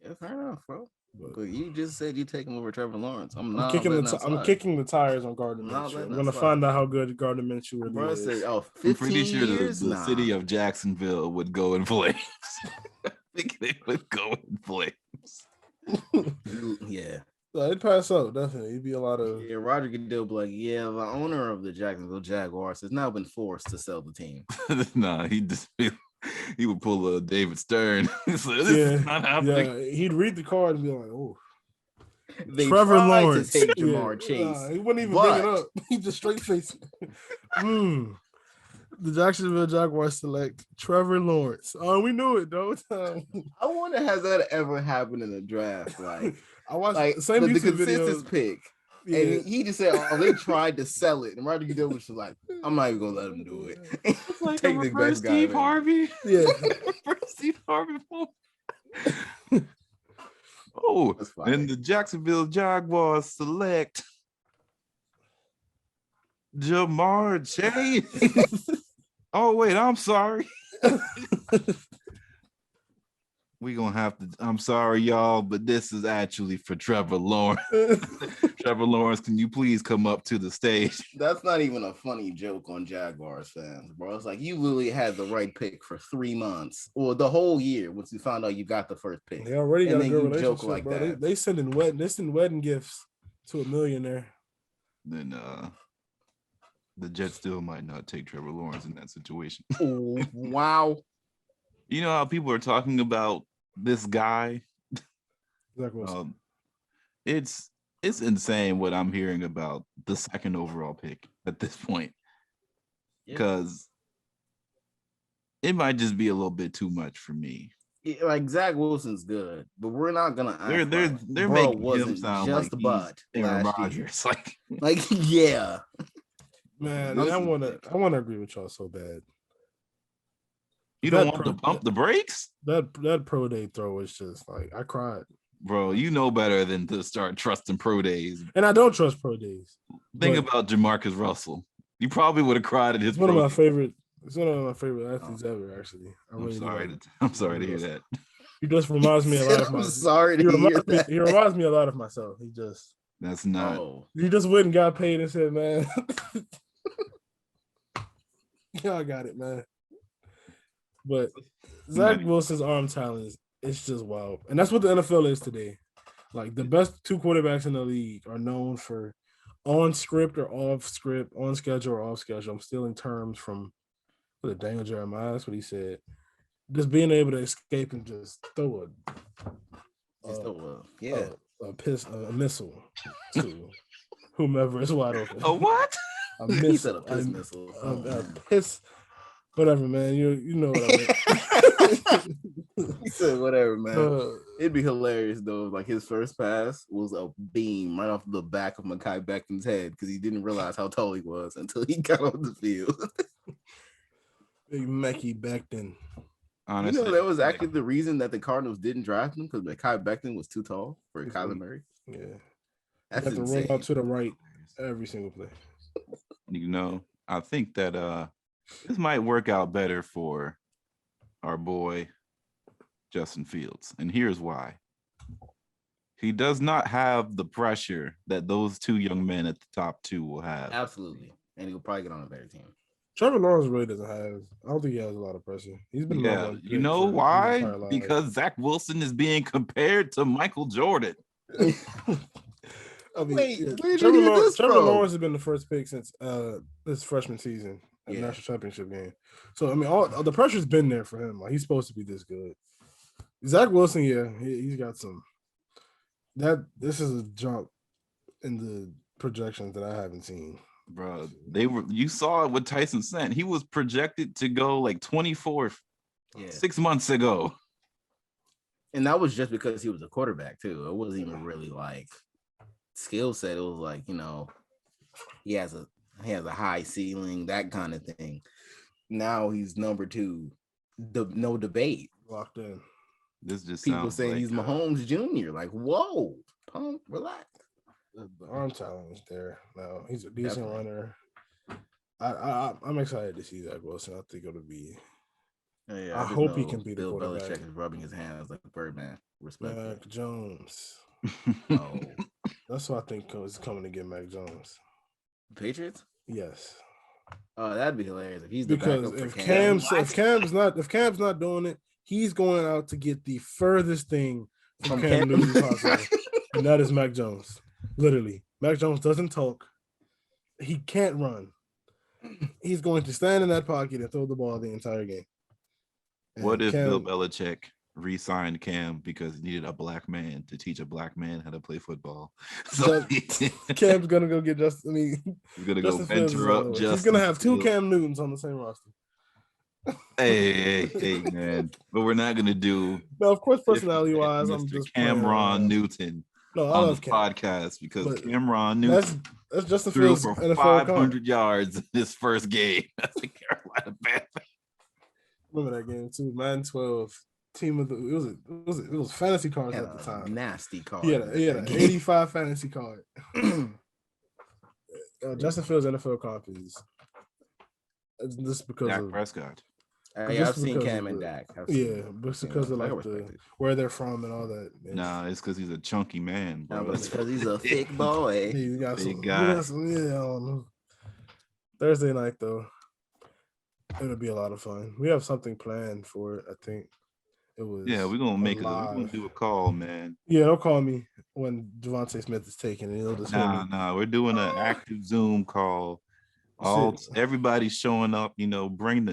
Yeah, fair enough, bro. But you just said you take him over Trevor Lawrence. I'm kicking the tires on Gardner Minshew. I'm gonna find out how good Gardner Minshew really is. Said, 15 I'm pretty sure years? the city of Jacksonville would go in flames. I think they would go in flames. Yeah. So it'd pass up, definitely. It'd be a lot of Roger Goodell be like, yeah, the owner of the Jacksonville Jaguars has now been forced to sell the team. Nah, he would pull a David Stern. So this is not happening. Yeah, he'd read the card and be like, oh. They Trevor Lawrence to take Jamarr Chase. He wouldn't even bring it up. He just straight face it. The Jacksonville Jaguars select Trevor Lawrence. Oh, we knew it though. I wonder, has that ever happened in a draft? Like I watched the same YouTube consensus pick. Yeah. And he just said, "Oh, they tried to sell it," and Roger Goodell was just like, "I'm not even gonna let him do it." It's like take the best Steve guy, Harvey. Yeah, Steve Harvey. Oh, and the Jacksonville Jaguars select Jamarr Chase. Oh wait, I'm sorry. We're gonna have to. I'm sorry, y'all, but this is actually for Trevor Lawrence. Trevor Lawrence, can you please come up to the stage? That's not even a funny joke on Jaguars fans, bro. It's like you literally had the right pick for 3 months or the whole year once you found out you got the first pick. They already got a good relationship, joke like bro. that. They send wedding gifts to a millionaire. Then the Jets still might not take Trevor Lawrence in that situation. Oh, wow. You know how people are talking about this guy? It's insane what I'm hearing about the second overall pick at this point, because it might just be a little bit too much for me. Yeah, like Zach Wilson's good, but we're not gonna. They're making him sound just like Aaron Rodgers. Like yeah, man. I want to agree with y'all so bad. You don't want to pump the brakes? That pro day throw was just like I cried. Bro, you know better than to start trusting pro days. And I don't trust pro days. Think about Jamarcus Russell. You probably would have cried at his. It's one of my favorite athletes ever. Actually, I'm sorry to hear that. He just reminds me a lot of myself. I'm sorry to hear that. He reminds me a lot of myself. He just. That's not. He just went and got paid and said, "Man, y'all got it, man." But Zach Wilson's arm talent it's just wild. And that's what the NFL is today. Like the best two quarterbacks in the league are known for on script or off script, on schedule or off schedule. I'm stealing terms from Daniel Jeremiah. That's what he said. Just being able to escape and just throw a missile to whomever is wide open. A what? A missile. He said a piss missile. A piss. Whatever, man. You know what I mean. He said, whatever, man. It'd be hilarious, though. Like, his first pass was a beam right off the back of Mekhi Becton's head because he didn't realize how tall he was until he got on the field. Big Mekhi Becton. Honestly, that was actually the reason that the Cardinals didn't draft him, because Mekhi Becton was too tall for Kyler Murray. Yeah. That's have to run out to the right every single play. I think that this might work out better for our boy Justin Fields. And here's why. He does not have the pressure that those two young men at the top two will have. Absolutely. And he'll probably get on a better team. Trevor Lawrence really doesn't have. I don't think he has a lot of pressure. He's been. You know why? Because Zach Wilson is being compared to Michael Jordan. I mean, Trevor Lawrence has been the first pick since his freshman season at the national championship game. So I mean, all the pressure's been there for him. Like he's supposed to be this good. Zach Wilson, he's got some. This is a jump in the projections that I haven't seen. Bro, you saw it with Tyson Sent. He was projected to go like 24th 6 months ago. And that was just because he was a quarterback too. It wasn't even really like skill set. It was like, he has a high ceiling, that kind of thing. Now he's number 2. No debate. Locked in. This just people saying he's Mahomes Jr. Like, whoa, pump, relax. The arm talent is there. Now he's a decent runner. I'm excited to see Zach Wilson. I think it'll be Yeah, I I just hope he know can be the Bill quarterback. Belichick is rubbing his hands like a Birdman. Respect. Mac Jones. No, That's what I think is coming to get Mac Jones. Patriots. Yes. Oh, that'd be hilarious if he's the Because backup for if Cam. Cam's not doing it, he's going out to get the furthest thing from From Cam Cam? Newton possible, and that is Mac Jones. Literally, Mac Jones doesn't talk. He can't run. He's going to stand in that pocket and throw the ball the entire game. And What if Bill Belichick re-signed Cam because he needed a black man to teach a black man how to play football? So Cam's gonna go get Justin. I mean, he's gonna Justin go venture up. He's gonna have two Cam Newtons on the same roster. Hey, man! But we're not gonna do. No, of course, personality-wise, I'm just Cameron Newton. No, I on love this podcast because Cameron Newton that's Justin threw Fields for NFL 500 yards in his first game. That's the Carolina Panthers. Remember that game too? 9-12 team of the it was fantasy cards at the time. Nasty card. Yeah, an 85 fantasy card. Justin Fields NFL comp is just because Dak of Prescott. I've seen Cam and Dak. But it's because of like where they're from and all that. Nah, it's because he's a chunky man, bro. No, it's because he's a thick boy. He's got big guy. I don't know. Thursday night though, it'll be a lot of fun. We have something planned for it. I think it was. Yeah, we're gonna do a call, man. Yeah, don't call me when Devontae Smith is taken. He'll just nah. We're doing an active Zoom call. Everybody's showing up. You know, bring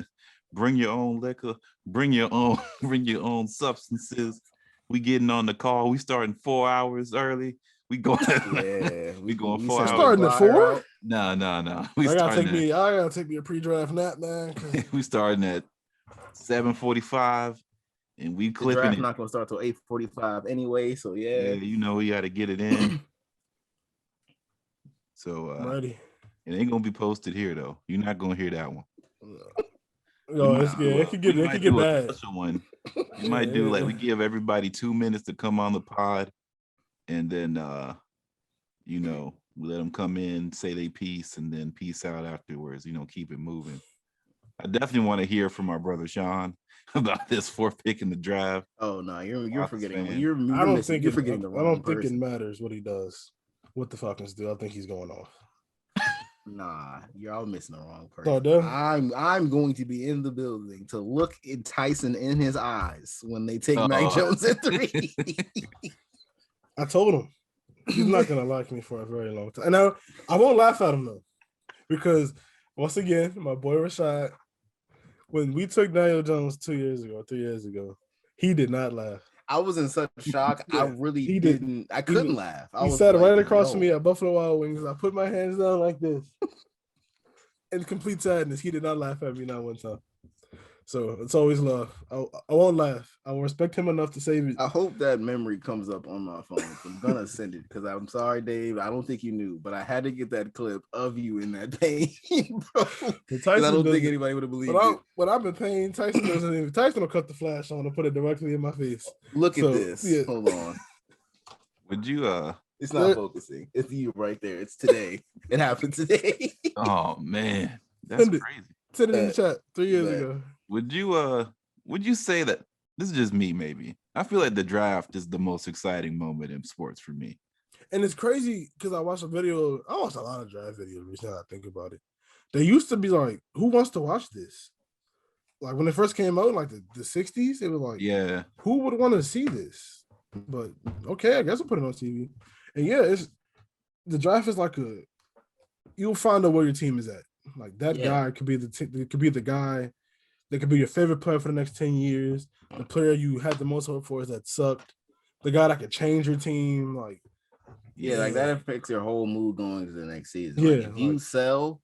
your own liquor, bring your own substances. We getting on the call. We starting 4 hours early. We going 4 hours. Starting at 4? No. I gotta take me a pre-draft nap, man. We starting at 7:45, and we clipping. The draft not gonna start till 8:45 anyway. So yeah, you know we got to get it in. So ready. It ain't gonna be posted here though. You're not gonna hear that one. No, it could get bad. One. You might do like we give everybody 2 minutes to come on the pod, and then we let them come in, say they piece, and then peace out afterwards. Keep it moving. I definitely want to hear from our brother Sean about this 4th pick in the draft. Oh no, you're forgetting. I don't think it matters what he does. What the Falcons do? I think he's going off. Nah, you're all missing the wrong person. I'm going to be in the building to look at Tyson in his eyes when they take Mac Jones at 3. I told him he's not gonna like me for a very long time. And I won't laugh at him though, because once again, my boy Rashad, when we took Daniel Jones 2 years ago, 3 years ago, he did not laugh. I was in such shock. I really didn't. I couldn't laugh. He sat right across from me at Buffalo Wild Wings. I put my hands down like this. In complete sadness, he did not laugh at me not one time. So it's always love. I won't laugh. I will respect him enough to save it. I hope that memory comes up on my phone. I'm gonna send it because I'm sorry, Dave. I don't think you knew, but I had to get that clip of you in that pain, bro. I don't think anybody would have believed it. When I'm in pain, Tyson will cut the flash on and put it directly in my face. Look at this. Yeah. Hold on. Would you It's not focusing. It's you right there. It's today. It happened today. Oh man. That's crazy. Send it in the chat 3 years ago. Would you say that this is just me? Maybe I feel like the draft is the most exciting moment in sports for me. And it's crazy because I watched a lot of draft videos recently. I think about it. They used to be like, who wants to watch this? Like when it first came out, like the 60s, it was like, yeah, who would want to see this? But okay, I guess I'll put it on TV. And yeah, the draft is like you'll find out where your team is at. Like that guy could be the guy that could be your favorite player for the next 10 years. The player you had the most hope for is that sucked. The guy that could change your team. Like like that affects your whole mood going into the next season. Like, if you sell,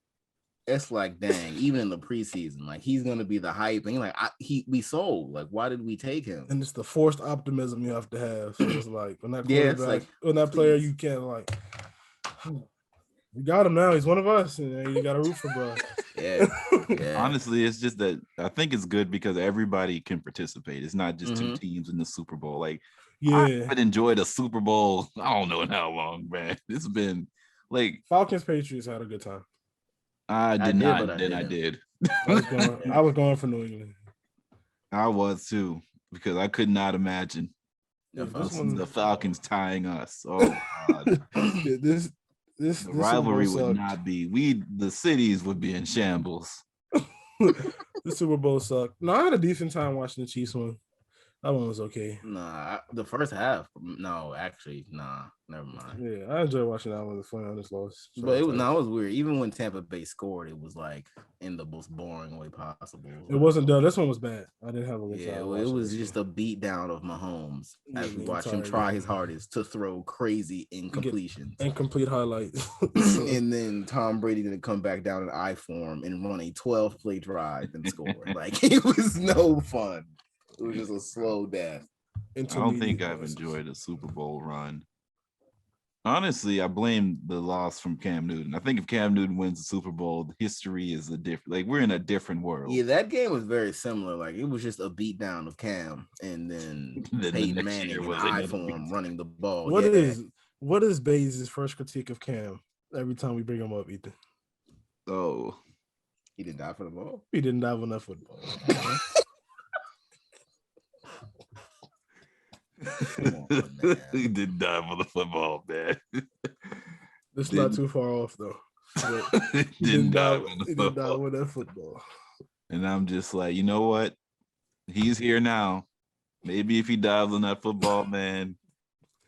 it's like dang, even in the preseason, like he's gonna be the hype. And we sold. Like, why did we take him? And it's the forced optimism you have to have. So it's like when that player you can't like. We got him now. He's one of us, and you got to root for bro. Yeah. Honestly, it's just that I think it's good because everybody can participate. It's not just two teams in the Super Bowl. Like, I haven't enjoyed a Super Bowl. I don't know in how long, man. It's been like Falcons Patriots had a good time. I did not. Then I did. I was going for New England. I was too, because I could not imagine the Falcons tying us. Oh God. Yeah, this The Super Bowl rivalry would sucked. not be. The cities would be in shambles. The Super Bowl sucked. No, I had a decent time watching the Chiefs one. That one was okay. Nah, the first half. No, actually, nah. Never mind. Yeah, I enjoyed watching that one. It was funny on this loss. But it was weird. Even when Tampa Bay scored, it was like in the most boring way possible. It wasn't done. This one was bad. I didn't have a good time. It was just a beat down of Mahomes as we watch him try his hardest to throw crazy incompletions. Incomplete highlights. And then Tom Brady didn't come back down in I form and run a 12-play drive and score. Like, it was no fun. It was just a slow death. I don't think I've enjoyed a Super Bowl run. Honestly, I blame the loss from Cam Newton. I think if Cam Newton wins the Super Bowl, history is a different. Like, we're in a different world. Yeah, that game was very similar. Like, it was just a beat down of Cam, and then Peyton Manning in I form running the ball. What is Bays' first critique of Cam every time we bring him up, Ethan? Oh, he didn't die for the ball. He didn't die for that football. On, he did die for the football, man. It's not too far off though. He didn't die with that football. And I'm just like, you know what? He's here now. Maybe if he dives on that football, man,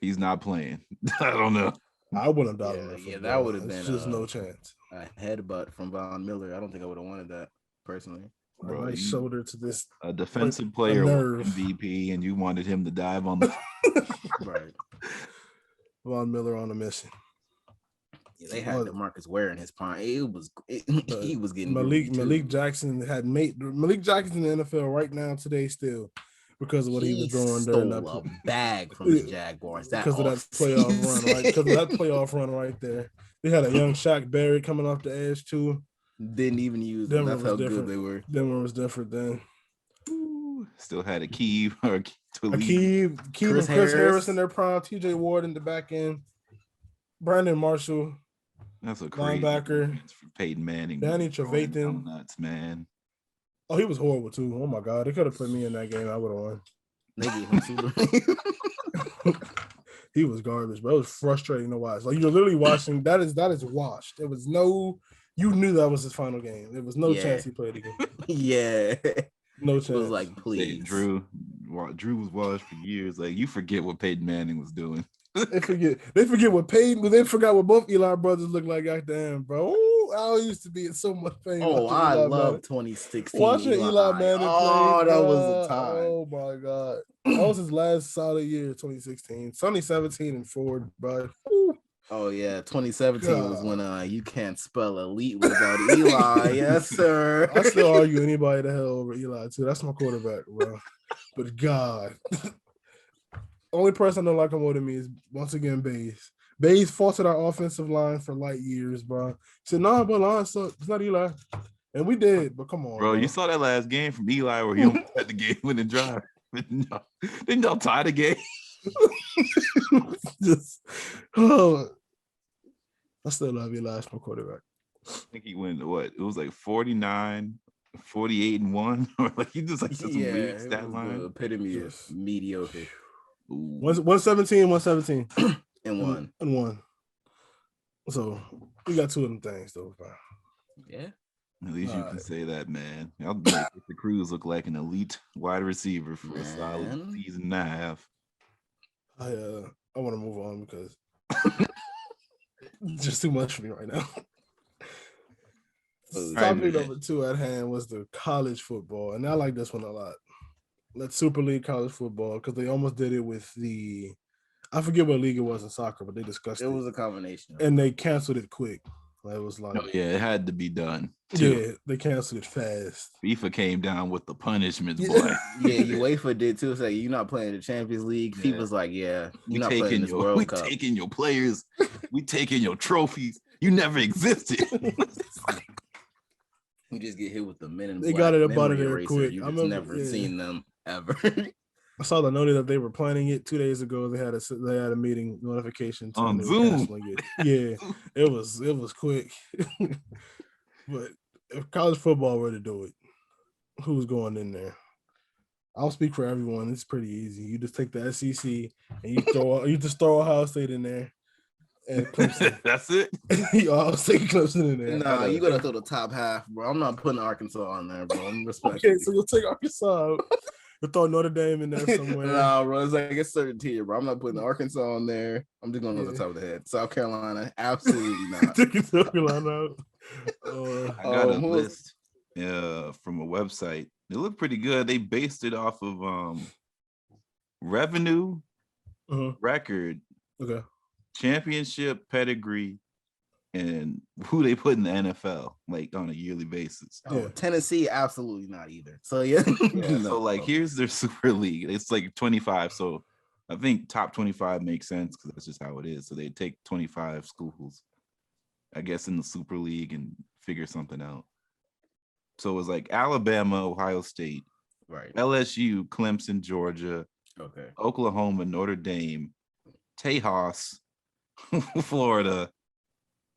he's not playing. I don't know. I wouldn't have died on that football. Yeah, that would have been just no chance. A headbutt from Von Miller. I don't think I would have wanted that personally. Bro, nice shoulder to this. A defensive player MVP, and you wanted him to dive on the right. Von Miller on a mission. Yeah, they had Marcus Ware in his prime. He was getting Malik Jackson had made Malik Jackson in the NFL right now today still because of what he was doing during that bag from the Jaguars. Because of that playoff run, right? Because of that playoff run right there. They had a young Shaq Barrett coming off the edge too. Didn't even use them. That's how good they were. Denver was different then. Still had Akeem or Chris Harris in their prime. TJ Ward in the back end. Brandon Marshall. That's a crazy linebacker. For Peyton Manning. Danny Trevathan. Nuts, man. Oh, he was horrible too. Oh my God, they could have put me in that game. I would have won. They gave him super. He was garbage, but it was frustrating to watch. Like, you're literally watching. That is washed. There was no. You knew that was his final game. There was no chance he played again. Yeah. No chance. It was like, please. Drew was washed for years. Like, you forget what Peyton Manning was doing. They forget what Peyton, but they forgot what both Eli brothers look like. Goddamn, bro. I used to be in so much pain. Oh, I love 2016. Watching Eli Manning play. Oh, that was the time. Oh my God. That was his last solid year, 2016. 2017 and forward, bro. Oh yeah, 2017 was when you can't spell elite without Eli. Yes, sir. I still argue anybody the hell over Eli too. That's my quarterback, bro. But God, only person I don't like him more than me is once again Bays. Bays faulted our offensive line for light years, bro. He said, "No, but line sucks. It's not Eli," and we did. But come on, bro. You saw that last game from Eli where he almost had the game-winning drive. Didn't y'all tie the game? I still love Eli as my quarterback. I think he went what? It was like 49, 48-1, or like he just like some weird stat line. The epitome of mediocre. 117 and one. So we got two of them things though, bro. Yeah. At least you can say that, man. I'll make the Cruz look like an elite wide receiver for a solid season and a half. I want to move on because it's just too much for me right now. Topic number 2 at hand was the college football, and I like this one a lot. Let's Super League college football because they almost did it with I forget what league it was in soccer, but they discussed it. It was a combination, and they canceled it quick. It was like, it had to be done. Yeah, they canceled it fast. FIFA came down with the punishments, boy. Yeah, UEFA did too. It's like, you're not playing the Champions League. Yeah. FIFA's like, you're not playing this World Cup. We taking your players. We taking your trophies. You never existed. You just get hit with the men in They got it up out of there quick. You've never seen them ever. I saw the notice that they were planning it 2 days ago. They had a meeting notification on Zoom. Yeah, it was quick. But if college football were to do it, who's going in there? I'll speak for everyone. It's pretty easy. You just take the SEC and you just throw Ohio State in there and Clemson. That's it. You always take Clemson in there. Nah, you gotta throw the top half, bro. I'm not putting Arkansas on there, bro. I'm respectful. Okay, so you'll take Arkansas. You'll throw Notre Dame in there somewhere. Nah, bro. It's like a certain tier, bro. I'm not putting Arkansas on there. I'm just going to the top of the head. South Carolina, absolutely not. Taking South Carolina out. I got a list from a website. It looked pretty good. They based it off of revenue, record, championship pedigree, and who they put in the NFL, like on a yearly basis. Oh, Tennessee, absolutely not either. So yeah. So like, here's their Super League. It's like 25. So I think top 25 makes sense because that's just how it is. So they take 25 schools, I guess, in the Super League and figure something out. So it was like Alabama, Ohio State, right? LSU, Clemson, Georgia, Oklahoma, Notre Dame, Tejas, Florida,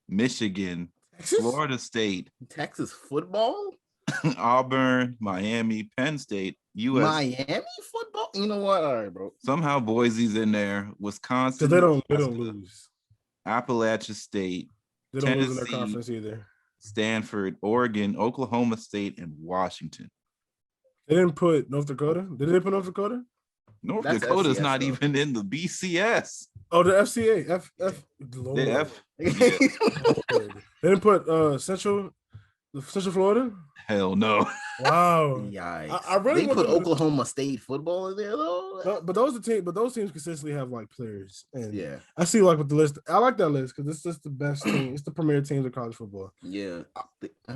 Michigan, Texas? Florida State, Texas football, Auburn, Miami, Penn State, US. Miami football. You know what? All right, bro. Somehow Boise's in there. Wisconsin. They don't lose. Appalachia State. They don't lose in their conference either. Stanford, Oregon, Oklahoma State, and Washington. They didn't put North Dakota. Did they put North Dakota? North Dakota's FCS, not even in the BCS. Oh, the FCA. They didn't put Central Florida. Hell no. Wow. Yeah. I really put Oklahoma State football in there though. But those teams consistently have like players. And yeah, I see like with the list. I like that list because it's just the best team. It's the premier teams of college football. Yeah,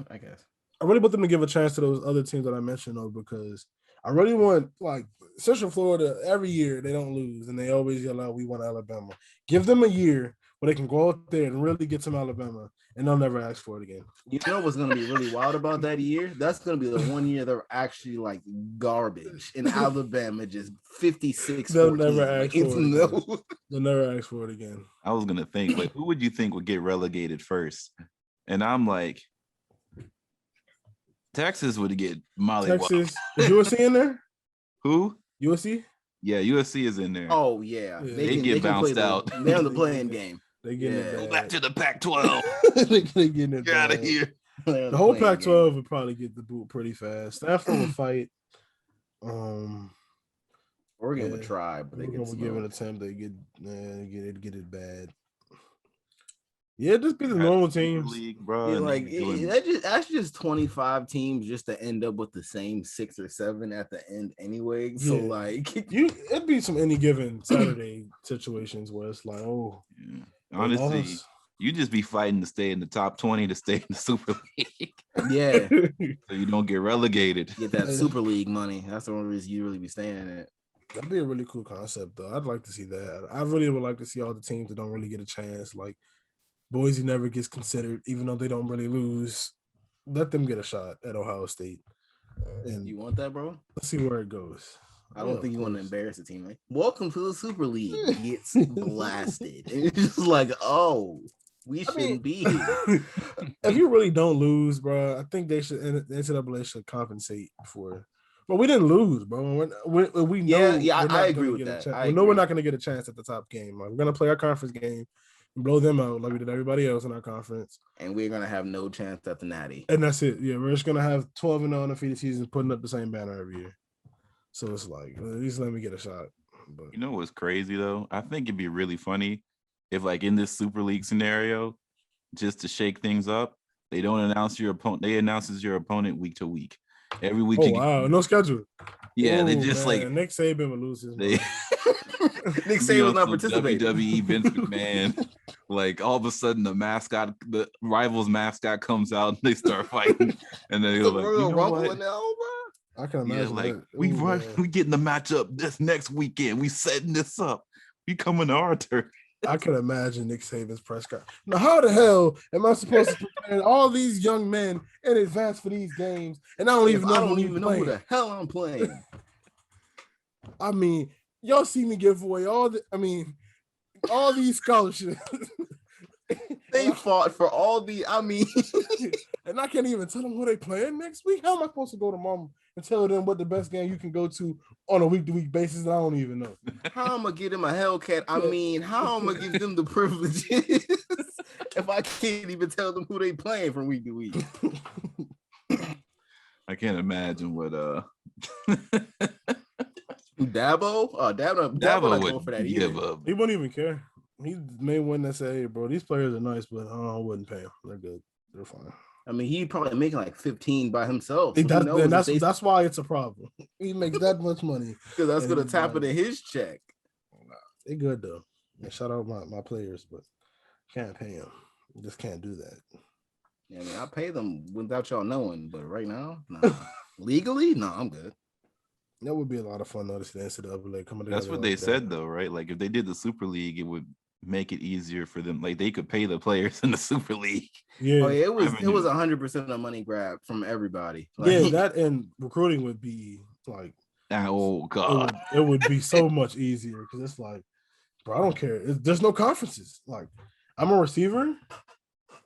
I guess. I really want them to give a chance to those other teams that I mentioned though, because I really want like Central Florida every year they don't lose and they always yell out, "We want Alabama." Give them a year where they can go out there and really get some Alabama, and they'll never ask for it again. You know what's going to be really wild about that year? That's going to be the one year they're actually like garbage in Alabama, just 56. They'll never ask for it. No. They'll never ask for it again. I was going to think, like, who would you think would get relegated first? And I'm like, Texas would get mollywopped. Texas. Is USC in there? Who? USC? Yeah, USC is in there. Oh, yeah. They get bounced out. They're on the playing game. They get go back to the Pac-12. They get it. Get out of here. The whole Pac-12 would probably get the boot pretty fast. Stanford will fight. Oregon would try, but they will give an attempt. They get it bad. Yeah, just be the normal teams, league, bro. Yeah, like that's just 25 teams just to end up with the same 6 or 7 at the end anyway. Yeah. So like, it'd be some any given Saturday situations where it's like, honestly, you just be fighting to stay in the top 20 to stay in the Super League. Yeah, so you don't get relegated. Get that Super League money. That's the only reason you really be staying in it. That'd be a really cool concept, though. I'd like to see that. I really would like to see all the teams that don't really get a chance, like. Boise never gets considered, even though they don't really lose. Let them get a shot at Ohio State. And you want that, bro? Let's see where it goes. I don't think you want to embarrass the team. Like, welcome to the Super League. Gets blasted. And it's just like, oh, we shouldn't be here. If you really don't lose, bro, I think they should. The NCAA should compensate for it. But we didn't lose, bro. We know. Yeah, I agree with that. We know we're not going to get a chance at the top game. Like, we're going to play our conference game. Blow them out like we did everybody else in our conference. And we're going to have no chance at the Natty. And that's it. Yeah, we're just going to have 12-0 undefeated seasons putting up the same banner every year. So it's like, at least let me get a shot. But you know what's crazy, though? I think it'd be really funny if, like, in this Super League scenario, just to shake things up, they don't announce your opponent. They announces your opponent week to week. Every week. Oh, wow. No schedule. Yeah, they just, man. Like... Nick Saban would lose his Nick Saban's not participating. WWE Vince McMahon. Like, all of a sudden, the rivals mascot comes out and they start fighting. And then they're like, you know what? Now, bro? I can imagine. Like, we getting the matchup this next weekend. We setting this up. We coming to our turn. I can imagine Nick Saban's press conference. Now, how the hell am I supposed to prepare all these young men in advance for these games? And I don't even know who the hell I'm playing. I mean, y'all see me give away all these scholarships. They fought for all the. and I can't even tell them who they playing next week. How am I supposed to go to mom and tell them what the best game you can go to on a week-to-week basis that I don't even know? How I'm gonna get them a Hellcat? I mean, how I'm gonna give them the privileges if I can't even tell them who they playing from week to week? I can't imagine what Dabo? Oh, Dabo not going for that either. give up. He wouldn't even care. He's the main one that say, "Hey, bro, these players are nice, but I wouldn't pay them. They're good. They're fine." I mean, he probably making like 15 by himself. So That's why it's a problem. He makes that much money because that's gonna tap into his check. They good though. And shout out my players, but can't pay them. Just can't do that. Yeah, I mean, I pay them without y'all knowing, but right now, nah. Legally, no, I'm good. That would be a lot of fun though to see the NCAA coming together. That's what they said though, right? Like if they did the Super League, it would make it easier for them. Like they could pay the players in the Super League. Yeah, it was 100% a money grab from everybody. Like, yeah, that and recruiting would be like, oh god, it would be so much easier because it's like, bro, I don't care. There's no conferences. Like, I'm a receiver.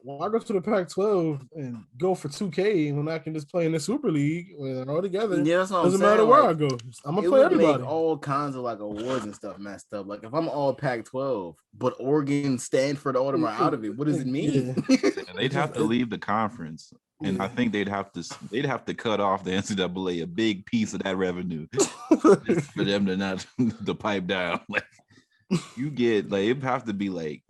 Well, I go to the Pac-12 and go for 2K when I can just play in the Super League all together. Yeah, that's what doesn't I'm saying. matter where I go. I'm gonna play everybody. Make all kinds of like awards and stuff messed up. Like if I'm all Pac-12, but Oregon, Stanford, all of them are out of it. What does it mean? Yeah. They'd have to leave the conference, and I think they'd have to cut off the NCAA a big piece of that revenue for them to not to pipe down. Like you get like it'd have to be like.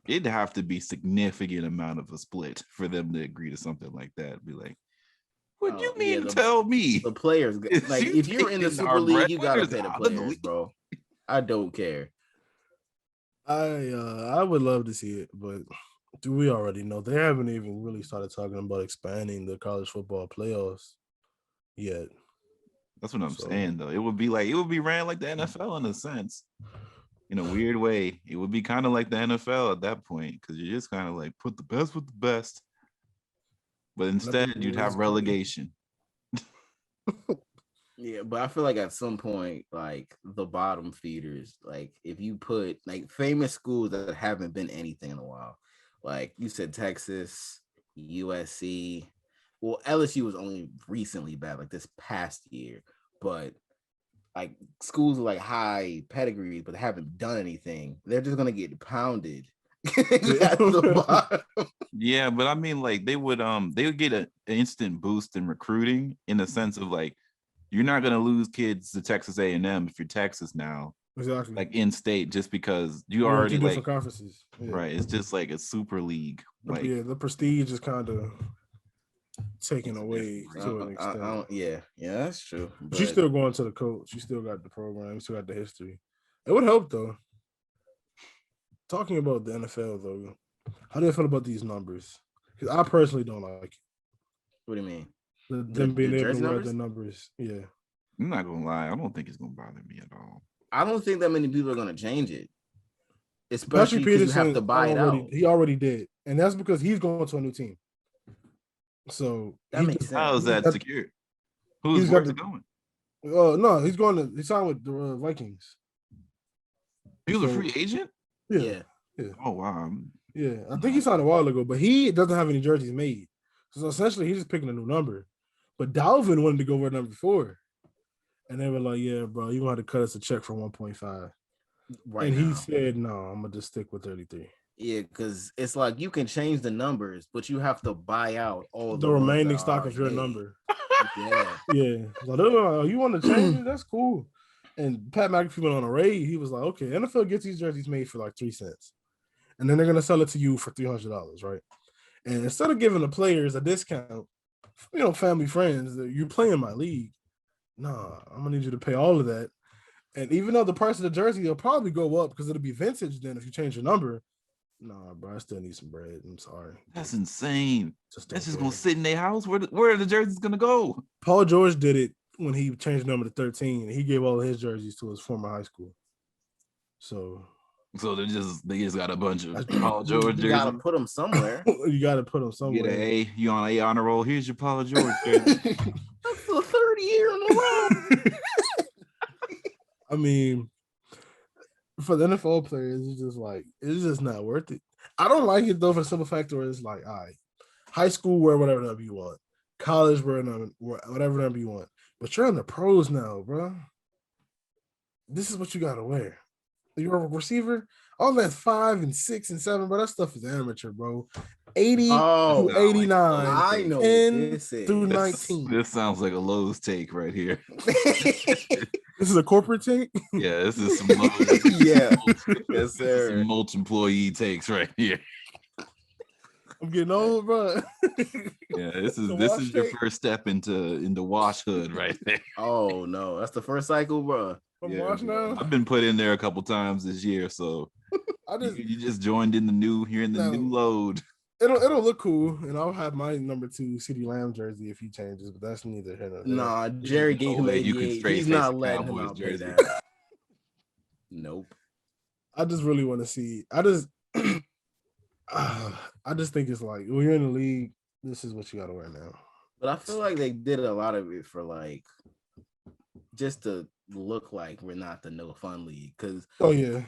It'd have to be significant amount of a split for them to agree to something like that. Be like, what you mean to tell me? The players, like if you're in the Super League, you gotta pay the players, bro. I don't care. I would love to see it, but we already know they haven't even really started talking about expanding the college football playoffs yet. That's what I'm saying, though. It would be ran like the NFL in a sense. In a weird way, it would be kind of like the NFL at that point because you're just kind of like put the best with the best, but instead you'd have relegation. Yeah, but I feel like at some point, like the bottom feeders, like if you put like famous schools that haven't been anything in a while, like you said, Texas, USC. Well, LSU was only recently bad, like this past year, but. Like schools with like high pedigrees but haven't done anything, they're just gonna get pounded at the bottom. Yeah, but I mean, like they would get an instant boost in recruiting in the sense of like you're not gonna lose kids to Texas A&M if you're Texas now, exactly. Like in state, just because you already like conferences, right? It's just like a super league. Like the prestige is kind of taken away to an extent. Yeah, that's true. But she's still going to the coach. She still got the program. You still got the history. It would help though. Talking about the NFL though, how do you feel about these numbers? Because I personally don't like it. What do you mean? Them being able to wear the numbers. Yeah. I'm not gonna lie. I don't think it's gonna bother me at all. I don't think that many people are gonna change it. Especially because you have to buy it out. He already did. And that's because he's going to a new team. So that makes sense. How is that secure? Who's going? No, he signed with the Vikings. He was a free agent? Yeah. Oh wow. Yeah. I think he signed a while ago, but he doesn't have any jerseys made. So essentially he's just picking a new number. But Dalvin wanted to go with number 4. And they were like, yeah, bro, you're gonna have to cut us a check for 1.5. Right. And he said, no, I'm gonna just stick with 33. Yeah, because it's like you can change the numbers, but you have to buy out all the remaining stock of your number. Yeah. Like, you want to change it? That's cool. And Pat McAfee went on a raid. He was like, okay, NFL gets these jerseys made for like 3 cents. And then they're gonna sell it to you for $300, right? And instead of giving the players a discount, family, friends, you're playing my league. Nah, I'm gonna need you to pay all of that. And even though the price of the jersey will probably go up because it'll be vintage then if you change your number. Nah, bro, I still need some bread. I'm sorry. That's insane. That's just gonna sit in their house. Where are the jerseys gonna go? Paul George did it when he changed the number to 13. He gave all of his jerseys to his former high school. So they just got a bunch of Paul George jerseys. You gotta put them somewhere. You gotta put them somewhere. Get an A. You on A honor roll? Here's your Paul George jersey. That's the 30 year in a row. I mean, for the NFL players, it's just not worth it. I don't like it though for the simple fact where it's like, all right, High school, wear whatever number you want. College, wear whatever number you want. But you're in the pros now, bro. This is what you gotta wear. You're a receiver. All that 5 and 6 and 7, bro. That stuff is amateur, bro. 80 Oh, to 89. I know 10 this is. through 19. This sounds like a Lowe's take right here. This is a corporate take. Yeah, this is some Lowe's. Yeah, yes, sir. Some mulch employee takes right here. I'm getting old, bro. Yeah, this is your first step into wash hood right there. Oh no, that's the first cycle, bro. Wash now. I've been put in there a couple times this year, so you just joined in the new new load. It'll look cool, and I'll have my number 2 CeeDee Lamb jersey if he changes, but that's neither here nor there. Nah, Jerry gave him 88. He's not letting him out jersey. That. Nope. I just really want to see. I just think it's like when you're in the league, this is what you got to wear now. But I feel like they did a lot of it for like just to look like we're not the no fun league. Because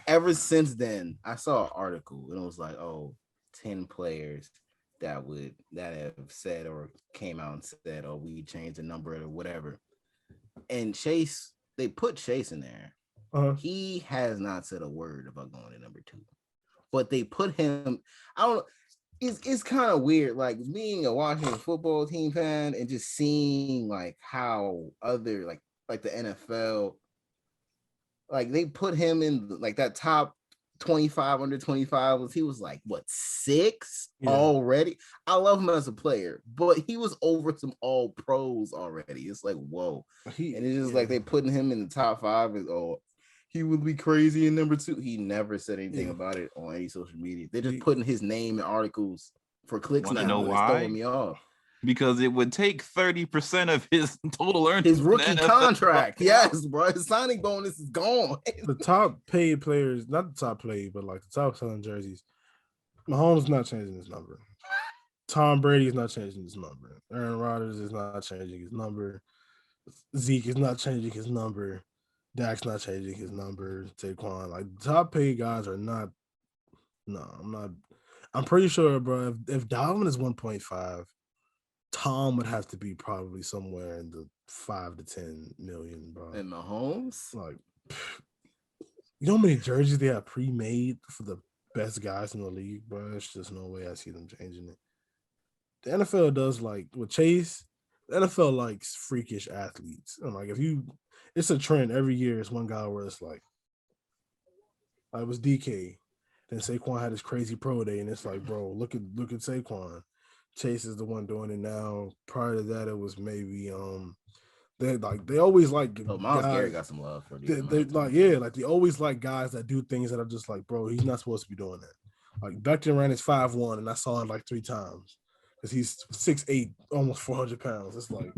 ever since then, I saw an article and it was like, 10 players that have said or came out and said, we changed the number or whatever. And Chase, they put Chase in there. Uh-huh. He has not said a word about going to number 2. But they put him, I don't know. It's kind of weird, like being a Washington football team fan and just seeing like how other like the NFL, like they put him in like that top 25 under 25 he was like what 6 already. I love him as a player, but he was over some all pros already. It's like whoa, and it's just like they putting him in the top 5 is he would be crazy in number 2. He never said anything about it on any social media. They're just putting his name in articles for clicks now. Know why? It's throwing me off. Because it would take 30% of his total earnings. His rookie contract. Yes, bro. His signing bonus is gone. The top paid players, not the top paid, but like the top selling jerseys. Mahomes is not changing his number. Tom Brady is not changing his number. Aaron Rodgers is not changing his number. Zeke is not changing his number. Dak's not changing his number. Saquon, like top paid guys are not. No, I'm not. I'm pretty sure, bro. If Dalvin is 1.5, Tom would have to be probably somewhere in the 5 to 10 million, bro. And Mahomes, like, you know how many jerseys they have pre-made for the best guys in the league, bro? There's just no way I see them changing it. The NFL does like with Chase. The NFL likes freakish athletes, and like it's a trend every year. It's one guy where it's like, it was DK. Then Saquon had his crazy pro day, and it's like, bro, look at Saquon. Chase is the one doing it now. Prior to that, it was maybe they always like Miles Garrett got some love for they like they always like guys that do things that are just like, bro, he's not supposed to be doing that. Like Becton ran his 5'1", and I saw it like 3 times because he's 6'8", almost 400 pounds. It's like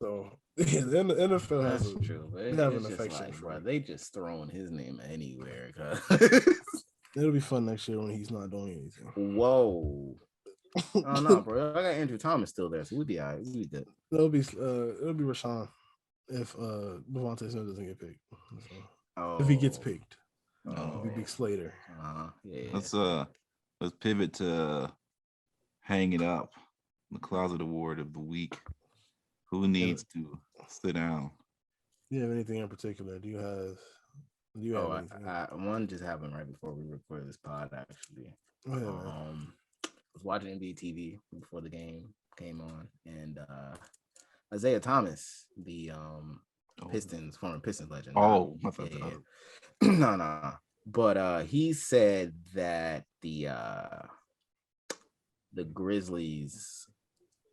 so. Yeah, the NFL has true. They have an affection, bro. They just throwing his name anywhere. It'll be fun next year when he's not doing anything. Whoa. Oh no, bro! I got Andrew Thomas still there, so we'll be all right. We'll be good. It'll be Rashawn if Devontae Smith doesn't get picked. So, if he gets picked, it'll be Big Slater. Yeah. Let's pivot to hang it up. The Closet Award of the week. Who needs to sit down? Do you have anything in particular? Do you have anything? One just happened right before we recorded this pod. Actually, I was watching NBA TV before the game came on, and Isaiah Thomas, the former Pistons legend. No. But he said that the Grizzlies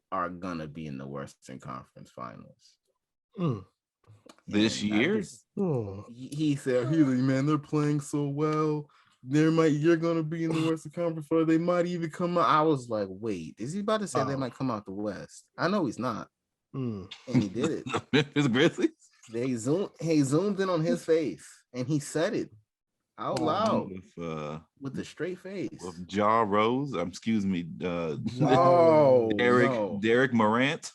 are gonna be in the Western Conference Finals this year. He said, man, they're playing so well. You're gonna be in the Western Conference, or they might even come out. I was like, wait, is he about to say they might come out the West? I know he's not. And he did it. Memphis Grizzlies. He zoomed in on his face, and he said it out loud with a straight face. With Ja Rose, excuse me, Derek Morant,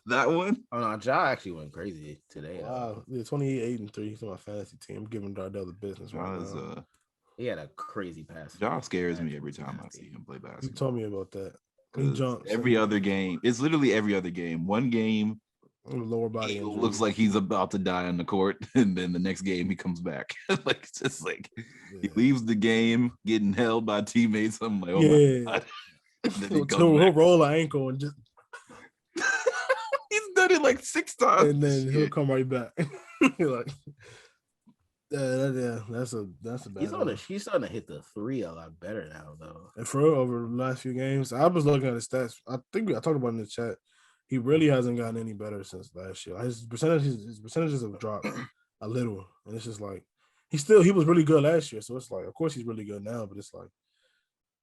that one. Oh no, Ja actually went crazy today. Wow, 28-3. He's on my fantasy team. I'm giving Dardell the business right now. He had a crazy pass. Ja scares me every time I see him play basketball. You told me about that. He jumps every other game. It's literally every other game. One game, lower body Eagle injury. looks like he's about to die on the court, and then the next game he comes back. Like it's just like he leaves the game getting held by teammates. I'm like, oh my God. He'll roll an ankle and just he's done it like 6 times. And then he'll come right back. Like, that's a bad He's starting to hit the 3 a lot better now, though. And for over the last few games, I was looking at his stats. I think I talked about it in the chat. He really hasn't gotten any better since last year. His percentages have dropped a little, and it's just like he was really good last year. So it's like, of course, he's really good now, but it's like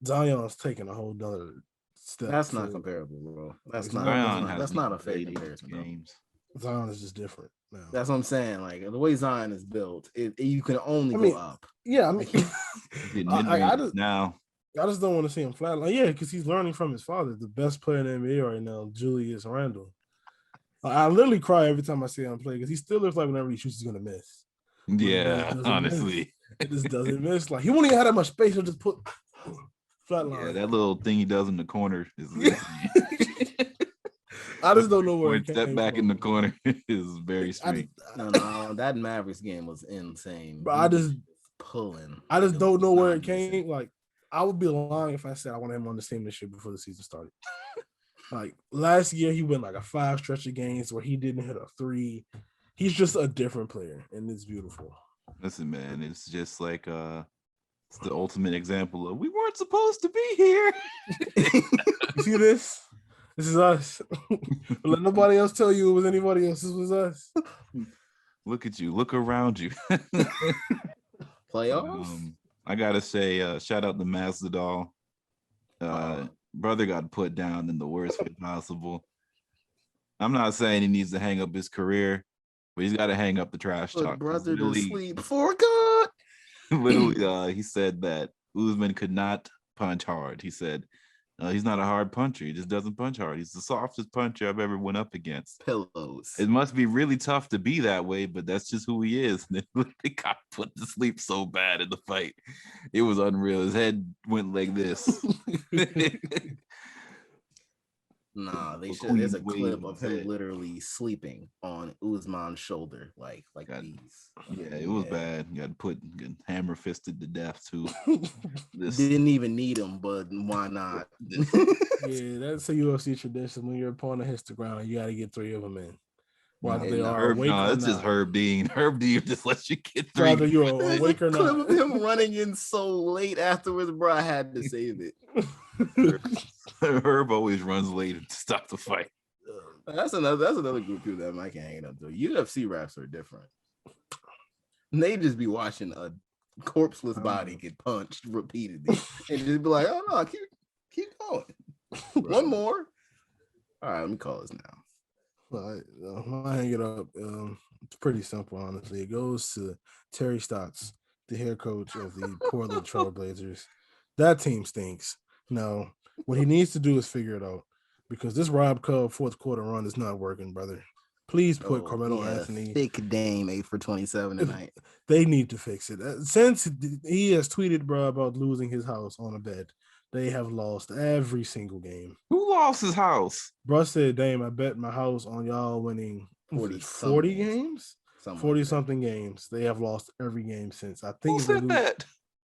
Zion's taking a whole nother step. That's not comparable, bro. That's not a fair comparison. Games. Zion is just different now. That's what I'm saying. Like the way Zion is built, you can only go up. Yeah, I mean, I just don't want to see him flat. Like, yeah, because he's learning from his father, the best player in the NBA right now, Julius Randle. I literally cry every time I see him play because he still looks like whenever he shoots, he's gonna miss. Yeah, honestly, it just doesn't miss. Like he won't even have that much space. He'll just put flat line. Yeah, that little thing he does in the corner is. I just don't know where it step back from. In the corner is very strange. No, that Mavericks game was insane. But I just don't know where it came. Missing. Like I would be lying if I said I want him on the team this year before the season started. Like last year, he went like a 5 stretch of games where he didn't hit a 3. He's just a different player, and it's beautiful. Listen, man, it's just like it's the ultimate example of we weren't supposed to be here. You see this? This is us. Let nobody else tell you it was anybody else. This was us. Look at you. Look around you. Playoffs? I gotta say, shout out to Masvidal. Brother got put down in the worst way possible. I'm not saying he needs to hang up his career, but he's got to hang up the trash talk. Brother to sleep for God. Literally, he said that Usman could not punch hard. He said he's not a hard puncher. He just doesn't punch hard. He's the softest puncher I've ever went up against. Pillows. It must be really tough to be that way, but that's just who he is. And then he got put to sleep so bad in the fight. It was unreal. His head went like this. Nah, there's a clip of him literally sleeping on Usman's shoulder, like these. Yeah, it was bad. You got put hammer fisted to death too. Didn't even need him, but why not? Yeah, that's a UFC tradition. When your opponent hits the ground, you got to get 3 of them in. Whether they are awake or not. It's just Herb Dean. Herb Dean just lets you get 3. Whether you're awake or not. Clip of him running in so late afterwards, bro. I had to save it. Herb always runs late to stop the fight. That's another group too that Mike can hang up to. UFC refs are different. They just be watching a corpseless body get punched repeatedly and just be like, "Oh no, keep going, one more." All right, let me call this now. I'll hang it up. It's pretty simple, honestly. It goes to Terry Stotts, the head coach of the Portland Trailblazers. That team stinks. Now, what he needs to do is figure it out because this Rob Cub fourth quarter run is not working, brother. Please put Carmelo Anthony. Thick Dame 8 for 27 tonight. They need to fix it. Since he has tweeted, bro, about losing his house on a bed, they have lost every single game. Who lost his house? Bro said, Dame, I bet my house on y'all winning 40 games? 40-something games. They have lost every game since. I think who said that?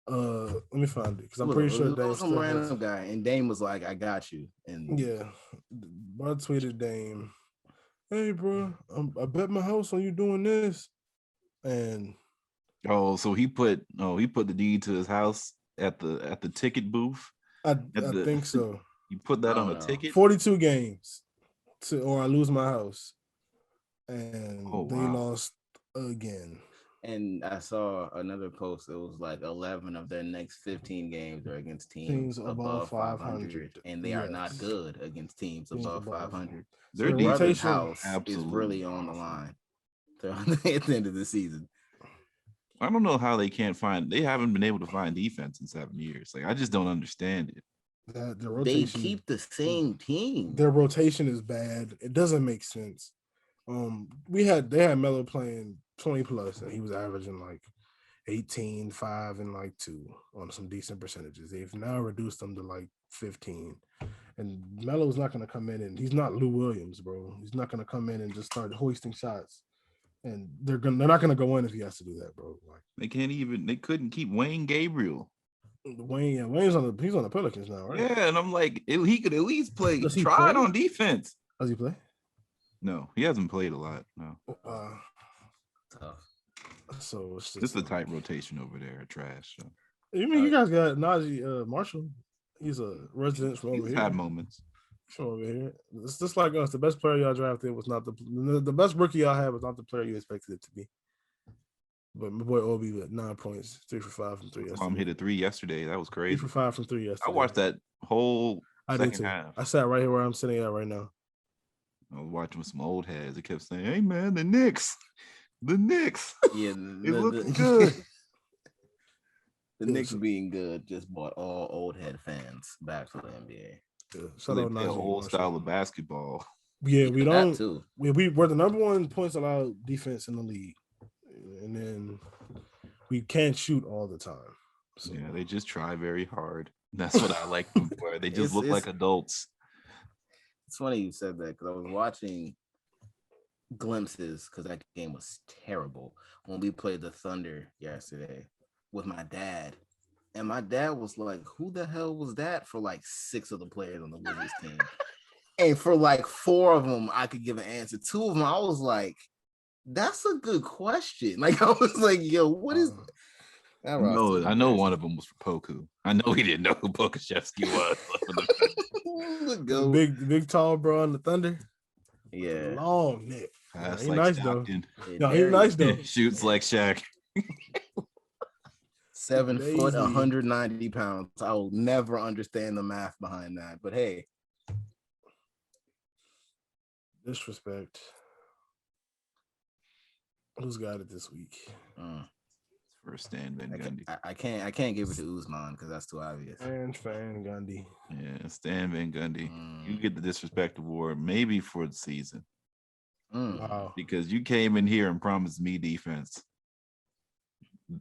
Let me find it because I'm pretty sure Dame some random guy, and Dame was like, "I got you." And yeah, bro tweeted Dame, "Hey, bro, I bet my house on you doing this." And so he put the deed to his house at the ticket booth. I think so. You put that on a ticket. 42 games, or I lose my house, and they lost again. And I saw another post. It was like 11 of their next 15 games are against teams above 500, and they are not good against teams above 500. Their brother's house is really on the line at the end of the season. I don't know how they haven't been able to find defense in 7 years. Like I just don't understand it. They keep the same team. Their rotation is bad. It doesn't make sense. They had Melo playing 20 plus, and he was averaging like 18, 5, and like 2 on some decent percentages. They've now reduced them to like 15. And Melo's not going to come in and he's not Lou Williams, bro. He's not going to come in and just start hoisting shots. And they're not going to go in if he has to do that, bro. Like they couldn't keep Wayne Gabriel. Wayne's on the Pelicans now, right? Yeah, and I'm like, he could at least play. Try play? it on defense. Does he play? No, he hasn't played a lot. No. Tough. So it's just a tight rotation over there. Trash. So. You mean you guys got Najee Marshall? He's a resident from over here. Had moments. From over here. It's just like us. The best player y'all drafted was not the best rookie y'all had was not the player you expected it to be. But my boy Obi with 9 points, 3 for 5 from 3 yesterday. Hit a 3 yesterday. That was crazy. 3 for 5 from 3 yesterday. I watched that whole second half. I sat right here where I'm sitting at right now. I was watching with some old heads. They kept saying, "Hey man, the Knicks." Yeah, it looked good. The Knicks being good just brought all old head fans back to the NBA. Yeah, so they play a whole style of basketball. Yeah, we don't. We're the number one points allowed defense in the league, and then we can't shoot all the time. So. Yeah, they just try very hard. That's what I like them for. They just look like adults. It's funny you said that because I was watching glimpses because that game was terrible when we played the Thunder yesterday with my dad. And my dad was like, who the hell was that for like 6 of the players on the Wizards team? And for like 4 of them, I could give an answer. 2 of them, I was like, that's a good question. Like, I was like, yo, what is that? No, I know one of them was for Poku. I know he didn't know who Pokashevsky was. big tall bro on the Thunder. Yeah. Long neck. He's like nice Stockton. Though. No, he's nice though. Shoots like Shaq. 7 foot, 190 pounds. I will never understand the math behind that. But hey. Disrespect. Who's got it this week? For Stan Van Gundy. I can't give it to Usman because that's too obvious. And Van Gundy. Yeah, Stan Van Gundy. You get the disrespect award maybe for the season. Wow. Because you came in here and promised me defense.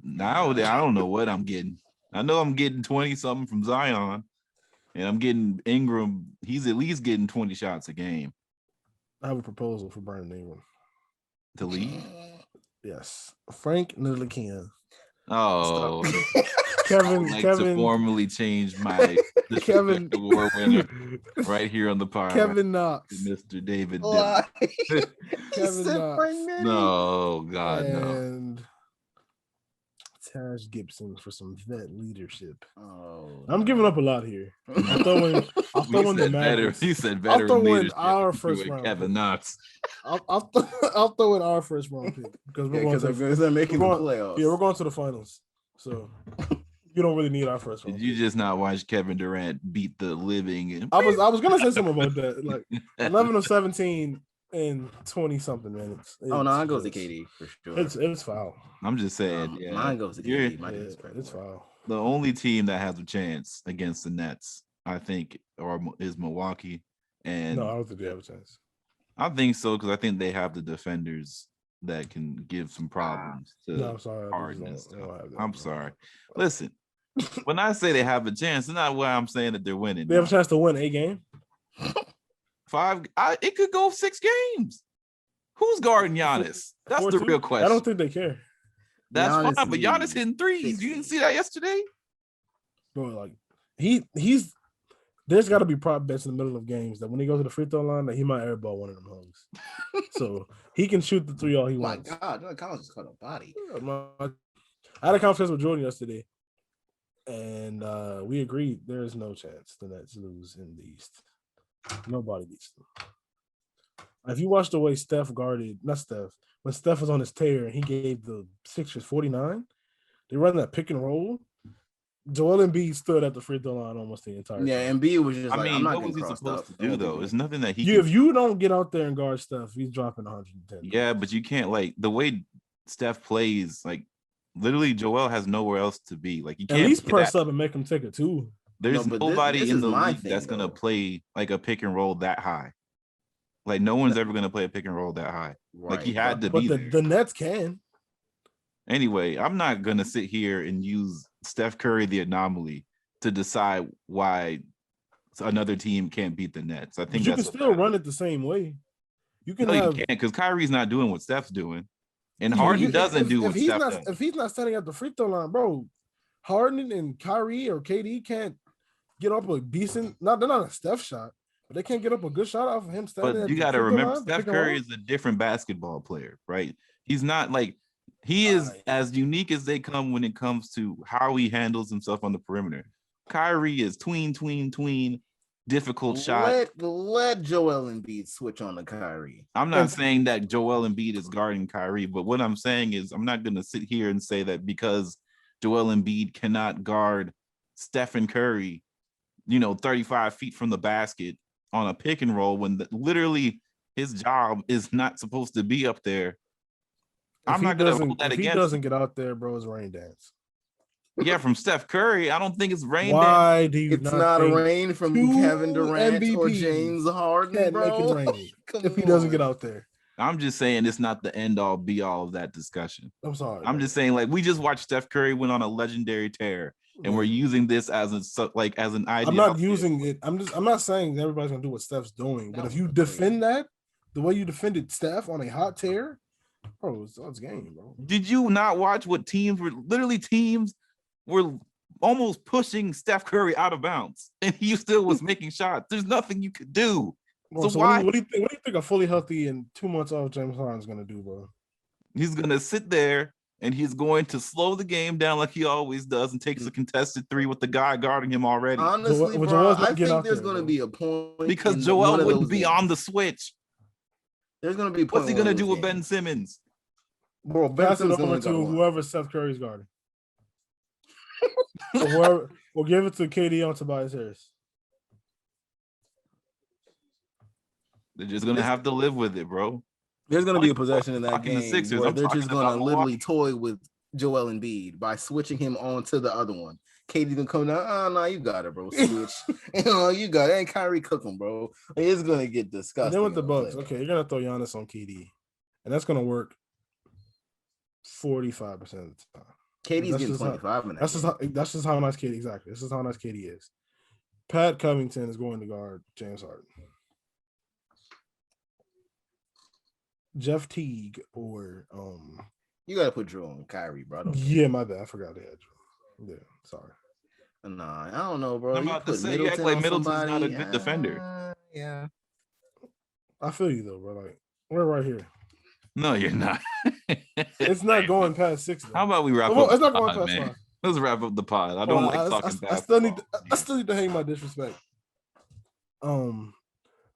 Now I don't know what I'm getting. I know I'm getting 20-something from Zion, and I'm getting Ingram. He's at least getting 20 shots a game. I have a proposal for Brandon Ingram. To leave? Yes. Frank Ntilikina. Oh. Kevin to formally change my Kevin award winner right here on the pod. Kevin Knox. Mr. David. Kevin Knox. No, God, and Taj Gibson for some vet leadership. Oh, I'm giving up a lot here. I'll throw in the Mavericks. He said veteran I'll throw in leadership. our first round. Kevin Knox. I'll throw in our first round pick because they're making the playoffs. Yeah, we're going to the finals. So you don't really need our first round. Did you just not watch Kevin Durant beat the living? I was gonna say something about that. Like 11 of 17 in 20 something minutes. Mine goes to KD for sure. It's foul. I'm just saying. Mine goes to KD. It's foul. The only team that has a chance against the Nets, I think, is Milwaukee. And no, I don't think they have a chance. I think so because I think they have the defenders that can give some problems to I'm sorry. Harden. I'm sorry. Listen, when I say they have a chance, it's not why I'm saying that they're winning. They have a chance to win a game. 5. It could go 6 games. Who's guarding Giannis? That's 14? the real question. I don't think they care. That's Giannis fine, but Giannis hitting threes. You didn't see that yesterday? Bro, like he's there's got to be prop bets in the middle of games that when he goes to the free throw line, that he might airball one of them hoes. So he can shoot the 3 all he wants. My God, John Collins just caught a body. I had a conversation with Jordan yesterday, and we agreed there is no chance the Nets lose in the East. Nobody beats them. If you watch the way Steph guarded, not Steph, when Steph was on his tear and he gave the Sixers 49, they run that pick and roll. Joel Embiid stood at the free throw line almost the entire time. Yeah, Embiid was just I'm not what was he supposed to do, though? It's nothing that he if you don't get out there and guard Steph, he's dropping 110. Yeah, but you can't, like, the way Steph plays, like, literally Joel has nowhere else to be. Like, you can't at least press up and make him take a 2. There's nobody in the league that's going to play, like, a pick and roll that high. Like, no one's ever going to play a pick and roll that high. Right. Like, he had to be there. The Nets can. Anyway, I'm not going to sit here and use Steph Curry, the anomaly, to decide why another team can't beat the Nets. I think you can still run it the same way. You can you can't because Kyrie's not doing what Steph's doing, and Yeah, Harden doesn't do if what he's Steph not does. if he's not standing at the free throw line, bro, Harden and Kyrie or KD can't get up a decent. They're not a Steph shot, but they can't get up a good shot off of him standing. But you got to remember, Steph Curry is a different basketball player, right? He's not like he is as unique as they come when it comes to how he handles himself on the perimeter. Kyrie is tween, difficult shot. Let Joel Embiid switch on to Kyrie. I'm not saying that Joel Embiid is guarding Kyrie, but what I'm saying is I'm not going to sit here and say that because Joel Embiid cannot guard Stephen Curry, 35 feet from the basket on a pick and roll when literally his job is not supposed to be up there. I'm not going to hold that against him. If he doesn't get out there, bro, it's rain dance. Yeah, from Steph Curry, I don't think it's rain. Why do you? It's not a rain from Kevin Durant MVPs or James Harden, bro. Make it rain if he doesn't get out there. I'm just saying it's not the end all be all of that discussion. I'm sorry. I'm just saying we just watched Steph Curry went on a legendary tear, and we're using this as an idea. I'm not using it. I'm not saying everybody's gonna do what Steph's doing, but if you defend that the way you defended Steph on a hot tear, bro, it's game, bro. Did you not watch what teams were almost pushing Steph Curry out of bounds, and he still was making shots? There's nothing you could do. Bro, so why? What do you think a fully healthy and 2 months off James Harden is gonna do, bro? He's gonna sit there and he's going to slow the game down like he always does and takes a contested three with the guy guarding him already. Honestly, bro, I think there's gonna be a point because Joel wouldn't be on the switch. There's gonna be a point. What's he gonna do with Ben Simmons? Bro, pass it over to whoever Steph Curry's guarding. Or we'll give it to KD on Tobias Harris. They're just gonna have to live with it, bro. There's gonna be a possession in that game where they're just gonna literally toy with Joel Embiid by switching him on to the other one. KD gonna come down. Oh no, you got it, bro. Switch. You got it. And Kyrie cooking, bro. It's gonna get disgusting. Then with the Bucks, okay, you're gonna throw Giannis on KD, and that's gonna work 45% of the time. KD's getting 25 minutes. That's just how nice KD. Exactly. This is how nice KD is. Pat Covington is going to guard James Harden. Jeff Teague or you gotta put Drew on Kyrie, bro. Yeah, my bad. I forgot they had Drew. Yeah, sorry. Nah, I don't know, bro. I'm about to say you act like Middleton's not a good defender. Yeah. I feel you though, bro. Like we're right here. No, you're not. It's not going past 6. Though. How about we wrap up? It's not going past 5. Let's wrap up the pod. I don't like talking basketball. I still need to hang my disrespect. The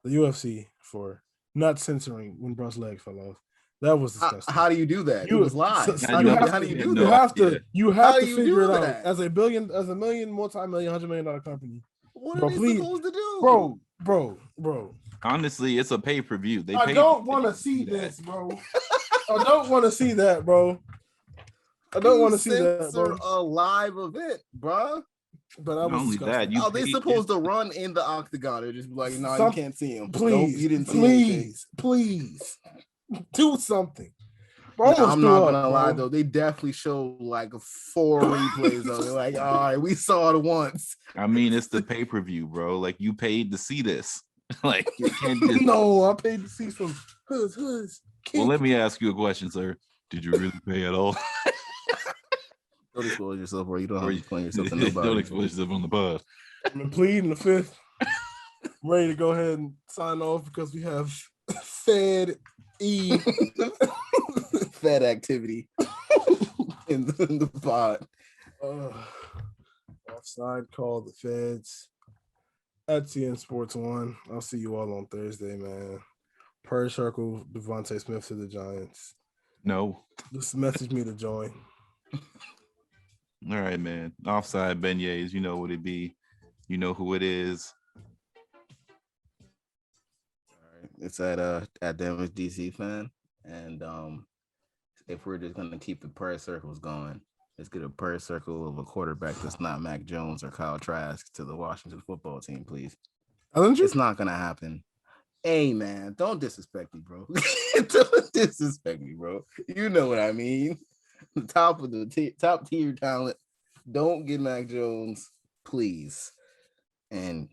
UFC for not censoring when Bruce leg fell off. That was disgusting. How do you do that? It was live. How do you do that? You have to figure it out. As a multi-million, $100 million company. What are they supposed to do? Bro. Honestly, it's a pay-per-view. I don't want to see this, bro. I don't want to see that, bro. I don't want to see that, bro. A live event, bro. But I was only that. Are they supposed to run in the octagon or just be like, no, you can't see him? Please, you didn't see please, do something. Bro, I'm not gonna lie though, they definitely show like 4 replays though. They're like, all right, we saw it once. I mean, it's the pay-per-view, bro. Like you paid to see this. Like you can't just... No, I paid to see some hoods. Well, let me ask you a question, sir. Did you really pay at all? Don't expose yourself, or you don't have to explain yourself to nobody. Don't expose yourself on the pod. I'm pleading the 5th. I'm ready to go ahead and sign off because we have Fed activity in the pod. Offside call the Feds at TN Sports 1. I'll see you all on Thursday, man. Per circle, Devontae Smith to the Giants. No. Just message me to join. All right, man. Offside beignets, you know what it be. You know who it is. All right. It's at Damage DC fan. And if we're just gonna keep the prayer circles going, let's get a prayer circle of a quarterback that's not Mac Jones or Kyle Trask to the Washington football team, please. It's not gonna happen. Hey man, don't disrespect me, bro. Don't disrespect me, bro. You know what I mean. The top of the top tier talent. Don't get Mac Jones, please. And